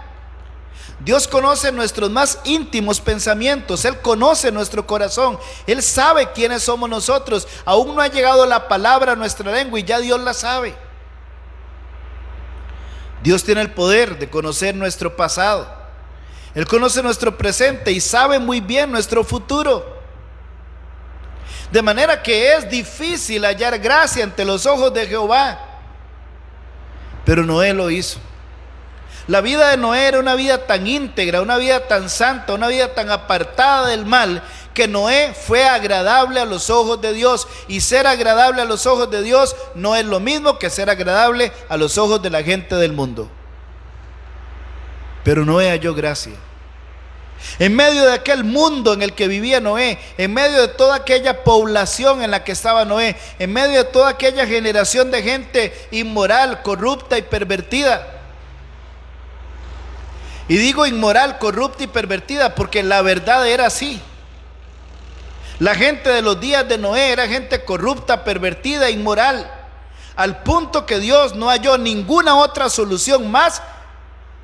Dios conoce nuestros más íntimos pensamientos, Él conoce nuestro corazón, Él sabe quiénes somos nosotros. Aún no ha llegado la palabra a nuestra lengua y ya Dios la sabe. Dios tiene el poder de conocer nuestro pasado, Él conoce nuestro presente y sabe muy bien nuestro futuro. De manera que es difícil hallar gracia ante los ojos de Jehová. Pero Noé lo hizo. La vida de Noé era una vida tan íntegra, una vida tan santa, una vida tan apartada del mal, que Noé fue agradable a los ojos de Dios. Y ser agradable a los ojos de Dios no es lo mismo que ser agradable a los ojos de la gente del mundo. Pero Noé halló gracia. En medio de aquel mundo en el que vivía Noé, en medio de toda aquella población en la que estaba Noé, en medio de toda aquella generación de gente inmoral, corrupta y pervertida. Y digo inmoral, corrupta y pervertida porque la verdad era así. La gente de los días de Noé era gente corrupta, pervertida e inmoral, al punto que Dios no halló ninguna otra solución más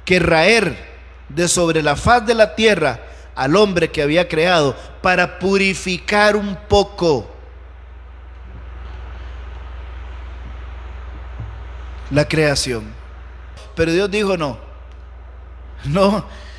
que raer de sobre la faz de la tierra al hombre que había creado, para purificar un poco la creación. Pero Dios dijo: no,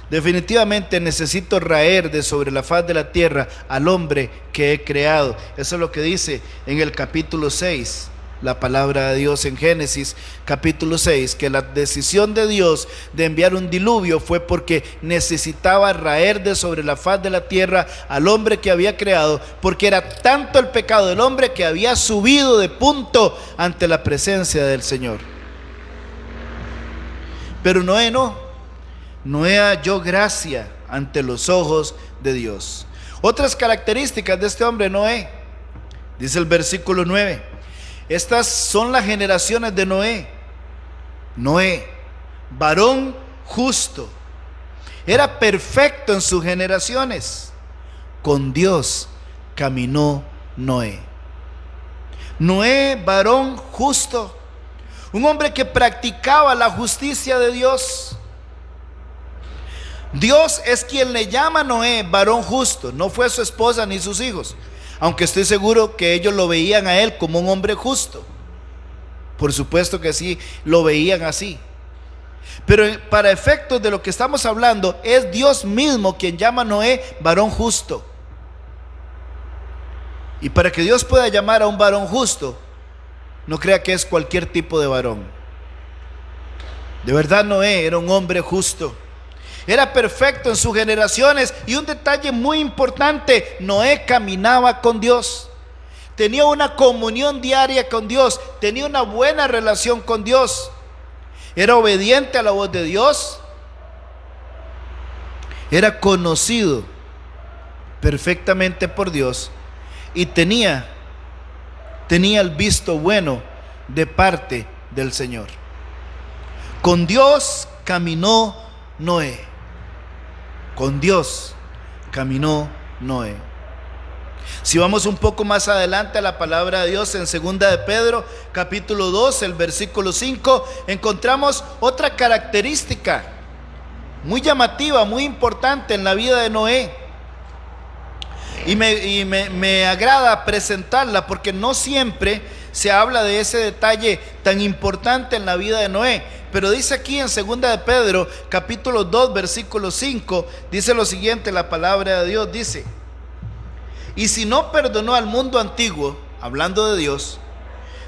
definitivamente necesito raer de sobre la faz de la tierra al hombre que he creado. Eso es lo que dice en el capítulo 6 la palabra de Dios, en Génesis capítulo 6, que la decisión de Dios de enviar un diluvio fue porque necesitaba raer de sobre la faz de la tierra al hombre que había creado, porque era tanto el pecado del hombre que había subido de punto ante la presencia del Señor. Pero Noé no. Noé halló gracia ante los ojos de Dios. Otras características de este hombre Noé, dice el versículo 9: estas son las generaciones de Noé. Noé, varón justo, era perfecto en sus generaciones. Con Dios caminó Noé. Noé, varón justo, un hombre que practicaba la justicia de Dios. Dios es quien le llama a Noé varón justo, no fue su esposa ni sus hijos, aunque estoy seguro que ellos lo veían a él como un hombre justo. Por supuesto que sí, lo veían así. Pero para efectos de lo que estamos hablando, es Dios mismo quien llama a Noé varón justo. Y para que Dios pueda llamar a un varón justo, no crea que es cualquier tipo de varón. De verdad, Noé era un hombre justo. Era perfecto en sus generaciones. Y un detalle muy importante: Noé caminaba con Dios, tenía una comunión diaria con Dios, tenía una buena relación con Dios, era obediente a la voz de Dios, era conocido perfectamente por Dios y tenía el visto bueno de parte del Señor. Con Dios caminó Noé. Con Dios caminó Noé. Si vamos un poco más adelante a la palabra de Dios, en 2 de Pedro capítulo 2, el versículo 5, encontramos otra característica muy llamativa, muy importante en la vida de Noé. Y me agrada presentarla porque no siempre se habla de ese detalle tan importante en la vida de Noé. Pero dice aquí en 2 de Pedro capítulo 2 versículo 5, dice lo siguiente, la palabra de Dios dice: y si no perdonó al mundo antiguo, hablando de Dios,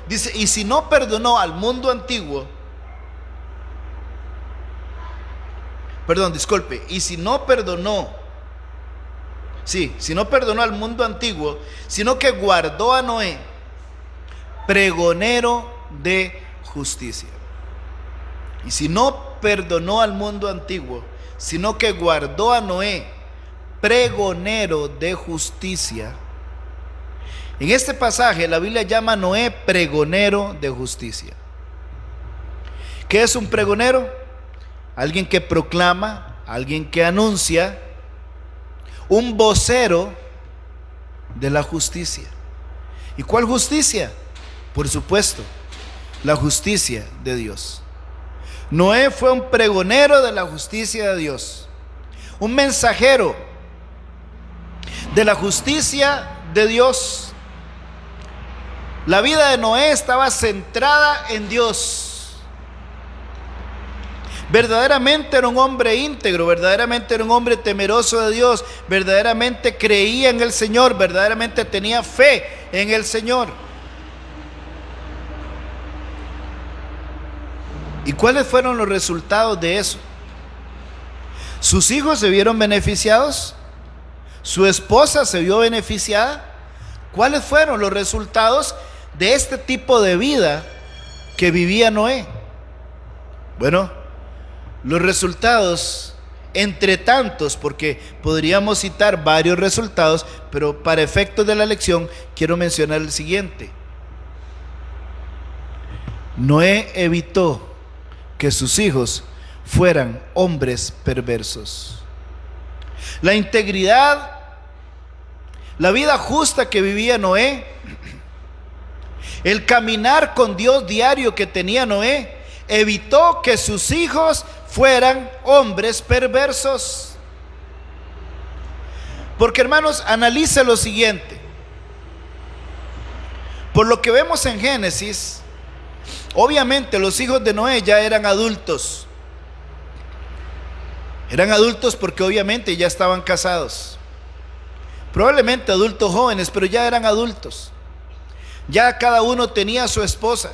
dice, y si no perdonó al mundo antiguo, y si no perdonó al mundo antiguo, sino que guardó a Noé, pregonero de justicia. Y si no perdonó al mundo antiguo, sino que guardó a Noé, pregonero de justicia. En este pasaje la Biblia llama a Noé pregonero de justicia. ¿Qué es un pregonero? Alguien que proclama, alguien que anuncia, un vocero de la justicia. ¿Y cuál justicia? Por supuesto, la justicia de Dios. Noé fue un pregonero de la justicia de Dios, un mensajero de la justicia de Dios. La vida de Noé estaba centrada en Dios. Verdaderamente era un hombre íntegro, verdaderamente era un hombre temeroso de Dios, verdaderamente creía en el Señor, verdaderamente tenía fe en el Señor. ¿Y cuáles fueron los resultados de eso? ¿Sus hijos se vieron beneficiados? ¿Su esposa se vio beneficiada? ¿Cuáles fueron los resultados de este tipo de vida que vivía Noé? Bueno, los resultados, entre tantos, porque podríamos citar varios resultados, pero para efectos de la lección quiero mencionar el siguiente. Noé evitó que sus hijos fueran hombres perversos. La integridad, la vida justa que vivía Noé, el caminar con Dios diario que tenía Noé, evitó que sus hijos fueran hombres perversos. Porque, hermanos, analice lo siguiente. Por lo que vemos en Génesis, obviamente los hijos de Noé ya eran adultos. Eran adultos porque obviamente ya estaban casados. Probablemente adultos jóvenes, pero ya eran adultos. Ya cada uno tenía a su esposa.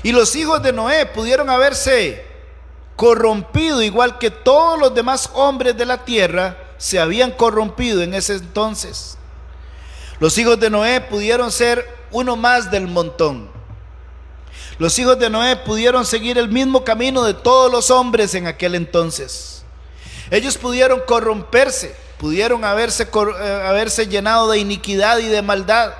Y los hijos de Noé pudieron haberse corrompido igual que todos los demás hombres de la tierra se habían corrompido en ese entonces. Los hijos de Noé pudieron ser uno más del montón. Los hijos de Noé pudieron seguir el mismo camino de todos los hombres en aquel entonces. Ellos pudieron corromperse, pudieron haberse llenado de iniquidad y de maldad.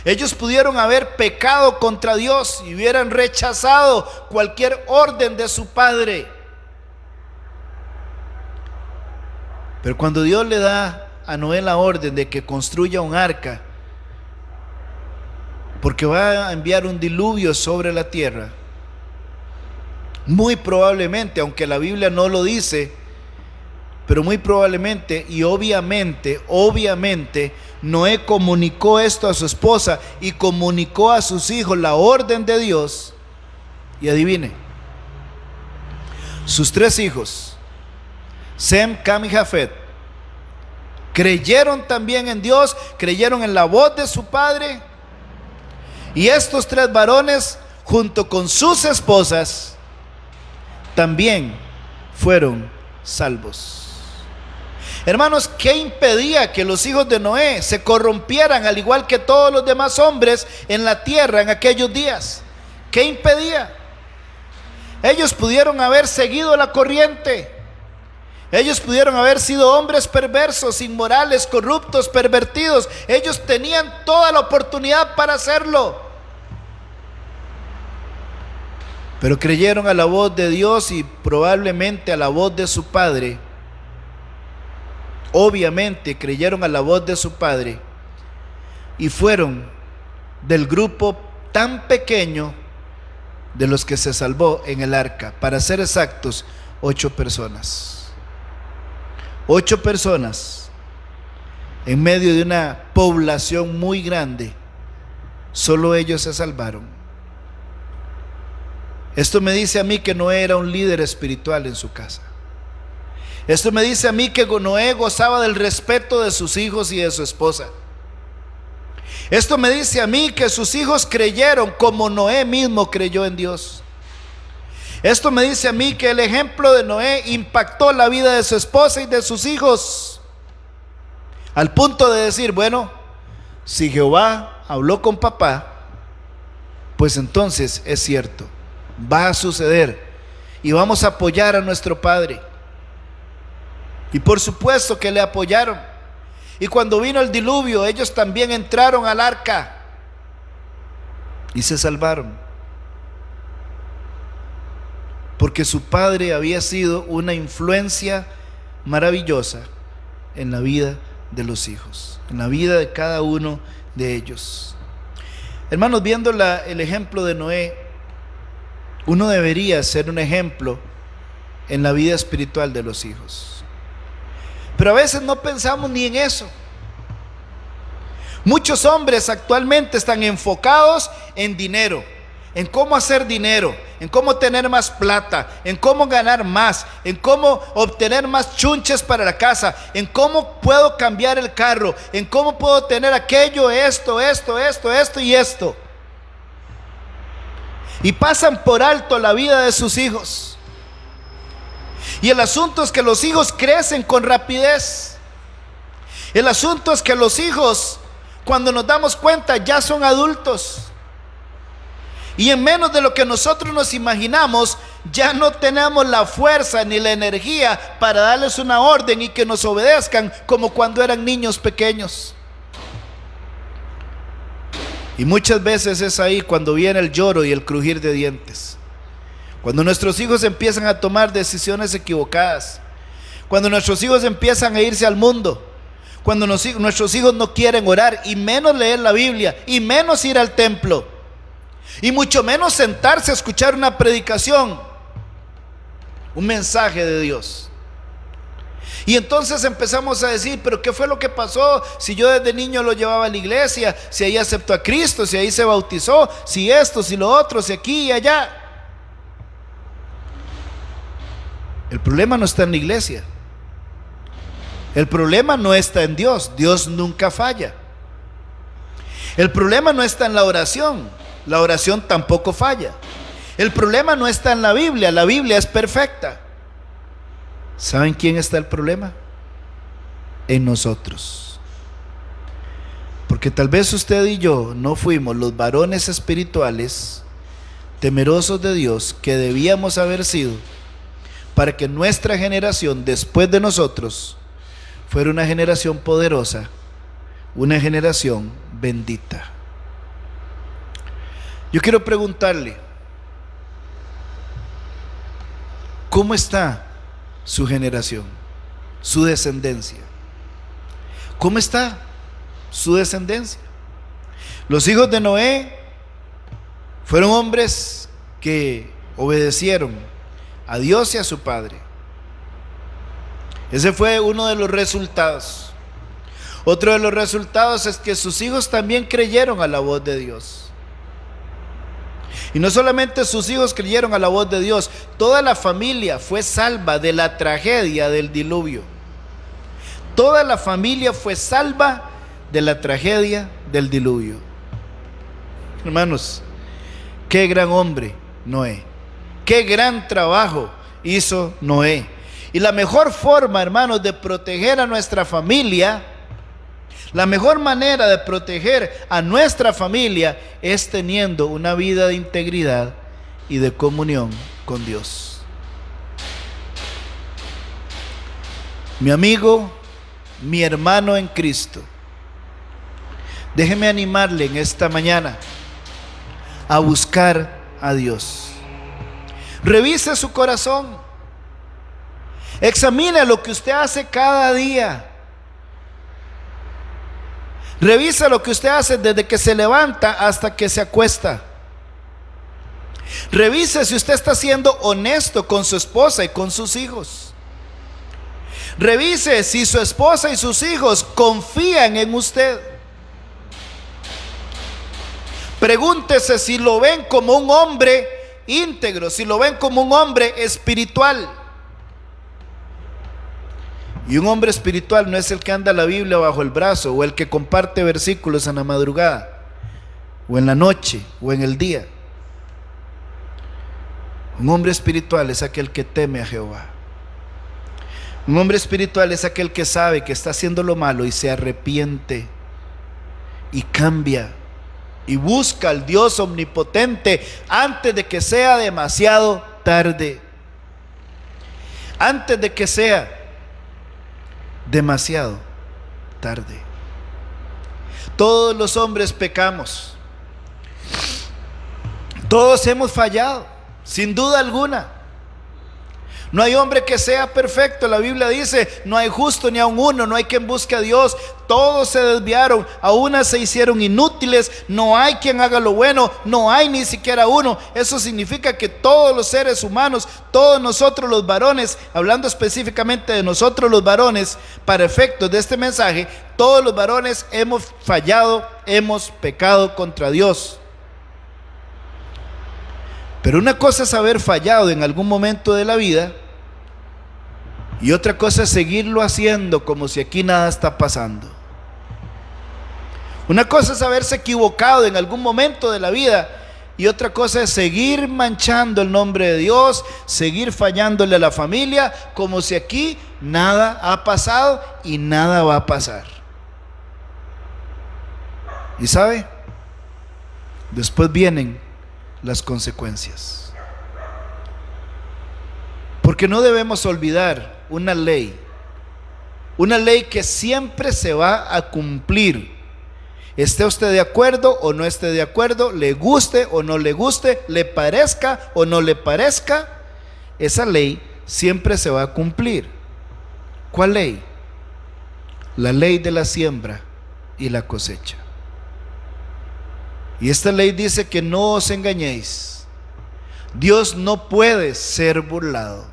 Ellos pudieron haber pecado contra Dios y hubieran rechazado cualquier orden de su padre. Pero cuando Dios le da a Noé la orden de que construya un arca, porque va a enviar un diluvio sobre la tierra, muy probablemente, aunque la Biblia no lo dice, pero muy probablemente y obviamente, Noé comunicó esto a su esposa y comunicó a sus hijos la orden de Dios. Y adivine, sus tres hijos, Sem, Cam y Jafet, creyeron también en Dios, creyeron en la voz de su padre. Y estos tres varones, junto con sus esposas, también fueron salvos. Hermanos, ¿qué impedía que los hijos de Noé se corrompieran al igual que todos los demás hombres en la tierra en aquellos días? ¿Qué impedía? Ellos pudieron haber seguido la corriente. Ellos pudieron haber sido hombres perversos, inmorales, corruptos, pervertidos. Ellos tenían toda la oportunidad para hacerlo. Pero creyeron a la voz de Dios y probablemente a la voz de su padre. Obviamente creyeron a la voz de su padre y fueron del grupo tan pequeño de los que se salvó en el arca. Para ser exactos, 8 personas. 8 personas en medio de una población muy grande. Solo ellos se salvaron. Esto me dice a mí que Noé era un líder espiritual en su casa. Esto me dice a mí que Noé gozaba del respeto de sus hijos y de su esposa. Esto me dice a mí que sus hijos creyeron como Noé mismo creyó en Dios. Esto me dice a mí que el ejemplo de Noé impactó la vida de su esposa y de sus hijos, al punto de decir, bueno, si Jehová habló con papá, pues entonces es cierto, va a suceder y vamos a apoyar a nuestro padre. Y por supuesto que le apoyaron. Y cuando vino el diluvio, ellos también entraron al arca y se salvaron. porque su padre había sido una influencia maravillosa en la vida de los hijos, en la vida de cada uno de ellos. Hermanos, viendo el ejemplo de Noé, uno debería ser un ejemplo en la vida espiritual de los hijos. Pero a veces no pensamos ni en eso. Muchos hombres actualmente están enfocados en dinero, en cómo hacer dinero, en cómo tener más plata, en cómo ganar más, en cómo obtener más chunches para la casa, en cómo puedo cambiar el carro, en cómo puedo tener aquello, esto y esto. Y pasan por alto la vida de sus hijos. Y el asunto es que los hijos crecen con rapidez. El asunto es que los hijos, cuando nos damos cuenta, ya son adultos. Y en menos de lo que nosotros nos imaginamos, ya no tenemos la fuerza ni la energía para darles una orden y que nos obedezcan como cuando eran niños pequeños. Y muchas veces es ahí cuando viene el lloro y el crujir de dientes. Cuando nuestros hijos empiezan a tomar decisiones equivocadas. Cuando nuestros hijos empiezan a irse al mundo. Cuando nuestros hijos no quieren orar y menos leer la Biblia y menos ir al templo. Y mucho menos sentarse a escuchar una predicación, un mensaje de Dios. Y entonces empezamos a decir, pero ¿qué fue lo que pasó? Si yo desde niño lo llevaba a la iglesia, si ahí aceptó a Cristo, si ahí se bautizó, si esto, si lo otro, si aquí y allá. El problema no está en la iglesia. El problema no está en Dios. Dios nunca falla. El problema no está en la oración. La oración tampoco falla. El problema no está en la Biblia es perfecta. ¿Saben quién está el problema? En nosotros. Porque tal vez usted y yo no fuimos los varones espirituales temerosos de Dios que debíamos haber sido para que nuestra generación después de nosotros fuera una generación poderosa, una generación bendita. Yo quiero preguntarle, ¿cómo está su generación, su descendencia? ¿Cómo está su descendencia? Los hijos de Noé fueron hombres que obedecieron a Dios y a su padre. Ese fue uno de los resultados. Otro de los resultados es que sus hijos también creyeron a la voz de Dios. Y no solamente sus hijos creyeron a la voz de Dios, toda la familia fue salva de la tragedia del diluvio. Toda la familia fue salva de la tragedia del diluvio. Hermanos, qué gran hombre Noé. Qué gran trabajo hizo Noé. Y la mejor forma, hermanos, de proteger a nuestra familia, la mejor manera de proteger a nuestra familia es teniendo una vida de integridad y de comunión con Dios. Mi amigo, mi hermano en Cristo, déjeme animarle en esta mañana a buscar a Dios. Revise su corazón. Examine lo que usted hace cada día. Revisa lo que usted hace desde que se levanta hasta que se acuesta. Revise si usted está siendo honesto con su esposa y con sus hijos. Revise si su esposa y sus hijos confían en usted. Pregúntese si lo ven como un hombre íntegro, si lo ven como un hombre espiritual. Y un hombre espiritual no es el que anda la Biblia bajo el brazo, o el que comparte versículos en la madrugada, o en la noche, o en el día. Un hombre espiritual es aquel que teme a Jehová. Un hombre espiritual es aquel que sabe que está haciendo lo malo y se arrepiente y cambia y busca al Dios omnipotente antes de que sea demasiado tarde. Antes de que sea demasiado tarde. Todos los hombres pecamos. Todos hemos fallado, sin duda alguna. No hay hombre que sea perfecto. La Biblia dice, no hay justo ni aun uno, no hay quien busque a Dios. Todos se desviaron, a unas se hicieron inútiles, no hay quien haga lo bueno, no hay ni siquiera uno. Eso significa que todos los seres humanos, todos nosotros los varones, hablando específicamente de nosotros los varones, para efectos de este mensaje, todos los varones hemos fallado, hemos pecado contra Dios. Pero una cosa es haber fallado en algún momento de la vida y otra cosa es seguirlo haciendo como si aquí nada está pasando. Una cosa es haberse equivocado en algún momento de la vida y otra cosa es seguir manchando el nombre de Dios, seguir fallándole a la familia como si aquí nada ha pasado y nada va a pasar. ¿Y sabe? Después vienen las consecuencias. Porque no debemos olvidar una ley que siempre se va a cumplir. Esté usted de acuerdo o no esté de acuerdo, le guste o no le guste, le parezca o no le parezca, esa ley siempre se va a cumplir. ¿Cuál ley? La ley de la siembra y la cosecha. Y esta ley dice que no os engañéis. Dios no puede ser burlado,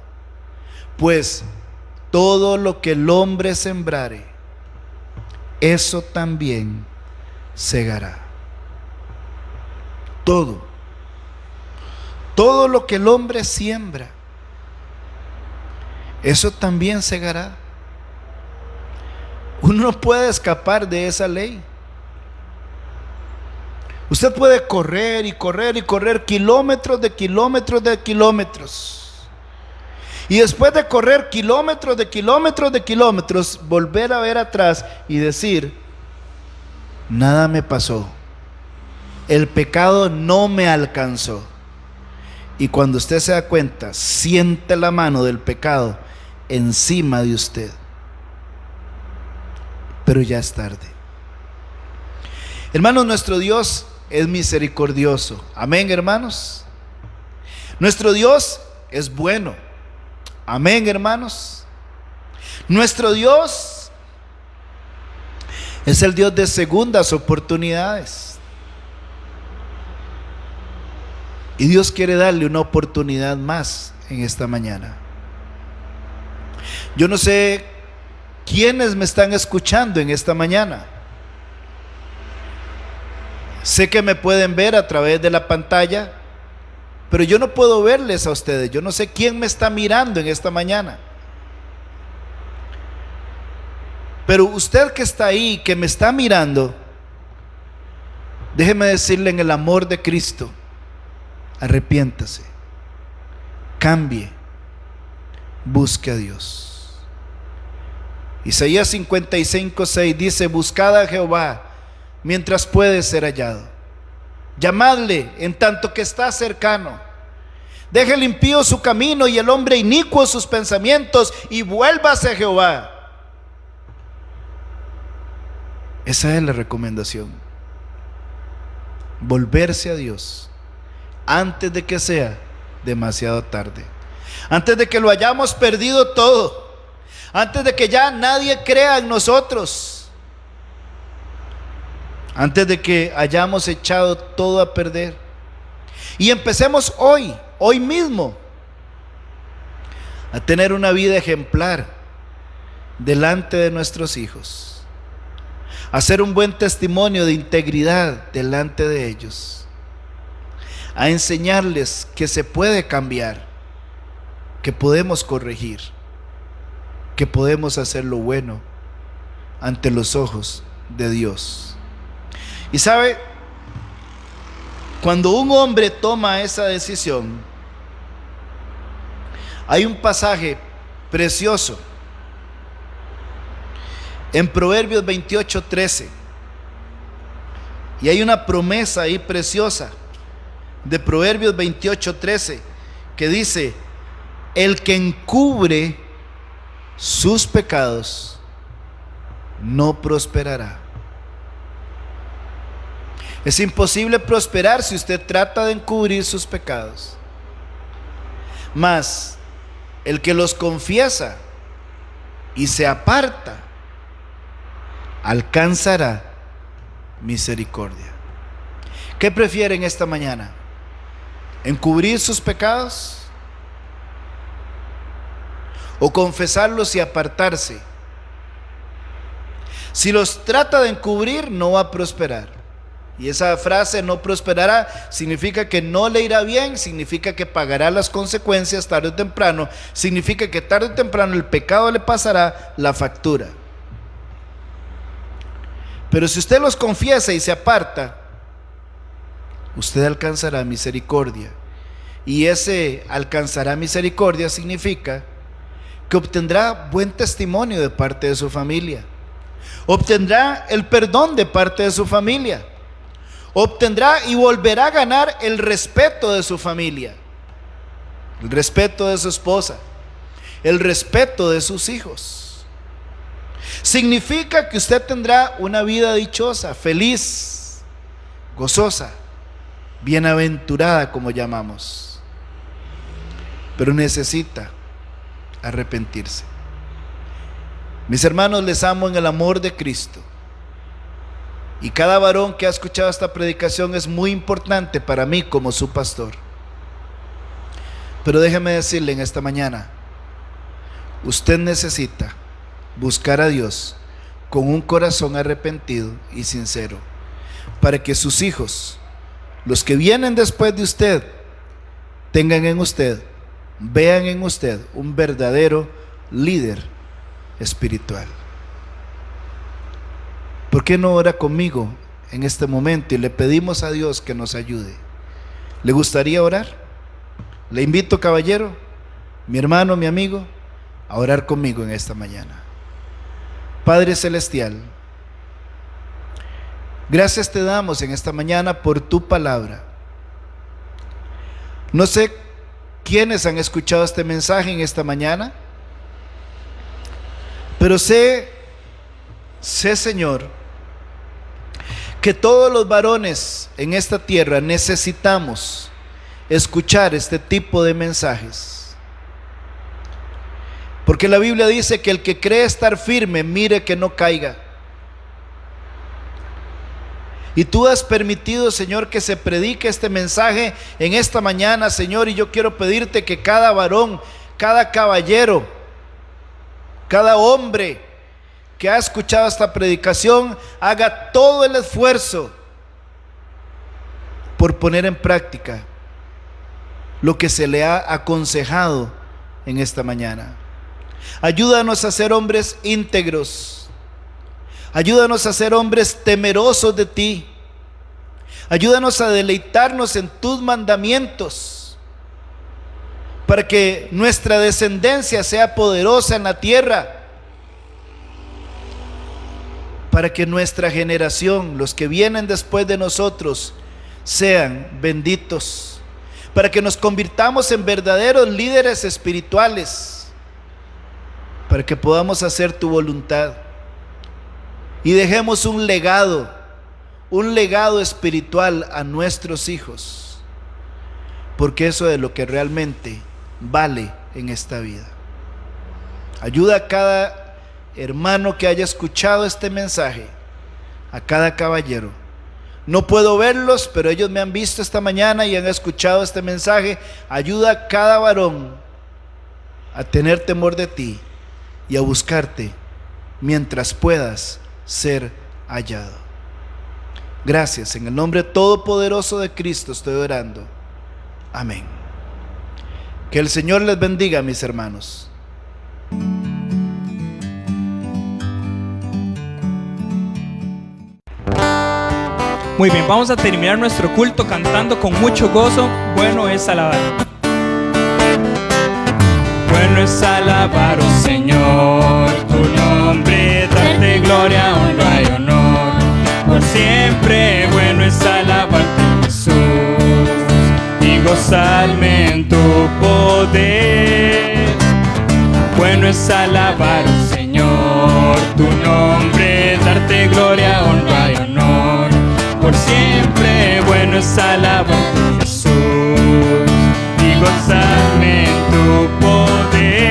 pues todo lo que el hombre sembrare, eso también segará. Todo lo que el hombre siembra, eso también segará. Uno no puede escapar de esa ley. Usted puede correr y correr y correr kilómetros de kilómetros de kilómetros. Y después de correr kilómetros de kilómetros de kilómetros, volver a ver atrás y decir, nada me pasó. El pecado no me alcanzó. Y cuando usted se da cuenta, siente la mano del pecado encima de usted. Pero ya es tarde. Hermanos, nuestro Dios es misericordioso. Amén, hermanos. Nuestro Dios es bueno. Amén, hermanos. Nuestro Dios es el Dios de segundas oportunidades. Y Dios quiere darle una oportunidad más en esta mañana. Yo no sé quiénes me están escuchando en esta mañana. Sé que me pueden ver a través de la pantalla, pero yo no puedo verles a ustedes. Yo no sé quién me está mirando en esta mañana. Pero usted que está ahí, que me está mirando, déjeme decirle en el amor de Cristo, arrepiéntase, cambie, busque a Dios. Isaías 55:6 dice, buscad a Jehová mientras puede ser hallado, llamadle en tanto que está cercano. Deje el impío su camino y el hombre inicuo sus pensamientos, y vuélvase a Jehová. Esa es la recomendación, volverse a Dios antes de que sea demasiado tarde, antes de que lo hayamos perdido todo, antes de que ya nadie crea en nosotros, antes de que hayamos echado todo a perder. Y empecemos hoy mismo, a tener una vida ejemplar delante de nuestros hijos, a ser un buen testimonio de integridad delante de ellos, a enseñarles que se puede cambiar, que podemos corregir, que podemos hacer lo bueno ante los ojos de Dios. Y sabe, cuando un hombre toma esa decisión, hay un pasaje precioso en Proverbios 28:13, y hay una promesa ahí preciosa de Proverbios 28:13 que dice: el que encubre sus pecados no prosperará. Es imposible prosperar si usted trata de encubrir sus pecados. Mas el que los confiesa y se aparta, alcanzará misericordia. ¿Qué prefieren esta mañana? ¿Encubrir sus pecados? ¿O confesarlos y apartarse? Si los trata de encubrir, no va a prosperar. Y esa frase, no prosperará, significa que no le irá bien, significa que pagará las consecuencias tarde o temprano, significa que tarde o temprano el pecado le pasará la factura. Pero si usted los confiesa y se aparta, usted alcanzará misericordia. Y ese alcanzará misericordia significa que obtendrá buen testimonio de parte de su familia, obtendrá el perdón de parte de su familia, obtendrá y volverá a ganar el respeto de su familia, el respeto de su esposa, el respeto de sus hijos. Significa que usted tendrá una vida dichosa, feliz, gozosa, bienaventurada, como llamamos. Pero necesita arrepentirse. Mis hermanos, les amo en el amor de Cristo. Y cada varón que ha escuchado esta predicación es muy importante para mí como su pastor. Pero déjeme decirle en esta mañana, usted necesita buscar a Dios con un corazón arrepentido y sincero, para que sus hijos, los que vienen después de usted, tengan en usted, vean en usted un verdadero líder espiritual. ¿Por qué no ora conmigo en este momento y le pedimos a Dios que nos ayude? ¿Le gustaría orar? Le invito, caballero, mi hermano, mi amigo, a orar conmigo en esta mañana. Padre Celestial, gracias te damos en esta mañana por tu palabra. No sé quiénes han escuchado este mensaje en esta mañana, pero sé Señor, que todos los varones en esta tierra necesitamos escuchar este tipo de mensajes, porque la Biblia dice que el que cree estar firme, mire que no caiga. Y tú has permitido, Señor, que se predique este mensaje en esta mañana, Señor, y yo quiero pedirte que cada varón, cada caballero, cada hombre que ha escuchado esta predicación haga todo el esfuerzo por poner en práctica lo que se le ha aconsejado en esta mañana. Ayúdanos a ser hombres íntegros, ayúdanos a ser hombres temerosos de ti, ayúdanos a deleitarnos en tus mandamientos, para que nuestra descendencia sea poderosa en la tierra, para que nuestra generación, los que vienen después de nosotros, sean benditos, para que nos convirtamos en verdaderos líderes espirituales, para que podamos hacer tu voluntad y dejemos un legado espiritual a nuestros hijos, porque eso es lo que realmente vale en esta vida. Ayuda a cada hermano que haya escuchado este mensaje, a cada caballero. No puedo verlos, pero ellos me han visto esta mañana y han escuchado este mensaje. Ayuda a cada varón a tener temor de ti y a buscarte mientras puedas ser hallado. Gracias, en el nombre todopoderoso de Cristo estoy orando. Amén. Que el Señor les bendiga, mis hermanos. Muy bien, vamos a terminar nuestro culto cantando con mucho gozo. Bueno es alabar. Bueno es alabar, oh Señor, tu nombre, darte gloria, honra y honor. Por siempre bueno es alabarte, Jesús, y gozarme en tu poder. Bueno es alabar, oh Señor, tu nombre, darte gloria, honra y honor. Por siempre bueno es alabarte, Jesús, y gozarme en tu poder.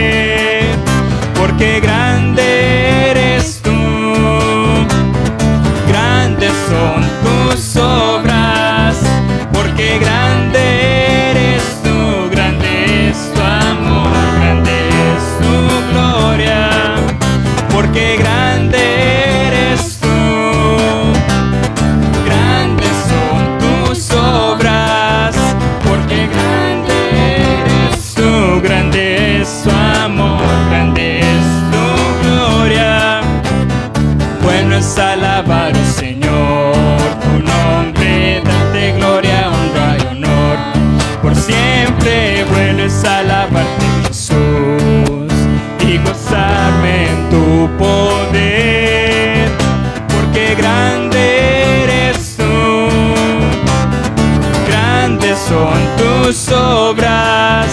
siempre bueno es alabarte, Jesús, y gozarme en tu poder, porque grande eres tú, grandes son tus obras,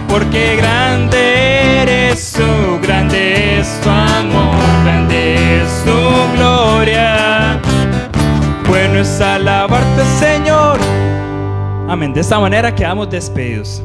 porque grande eres tú, grande es tu amor, grande es tu gloria. Bueno es alabarte, Señor. Amén. De esta manera quedamos despedidos.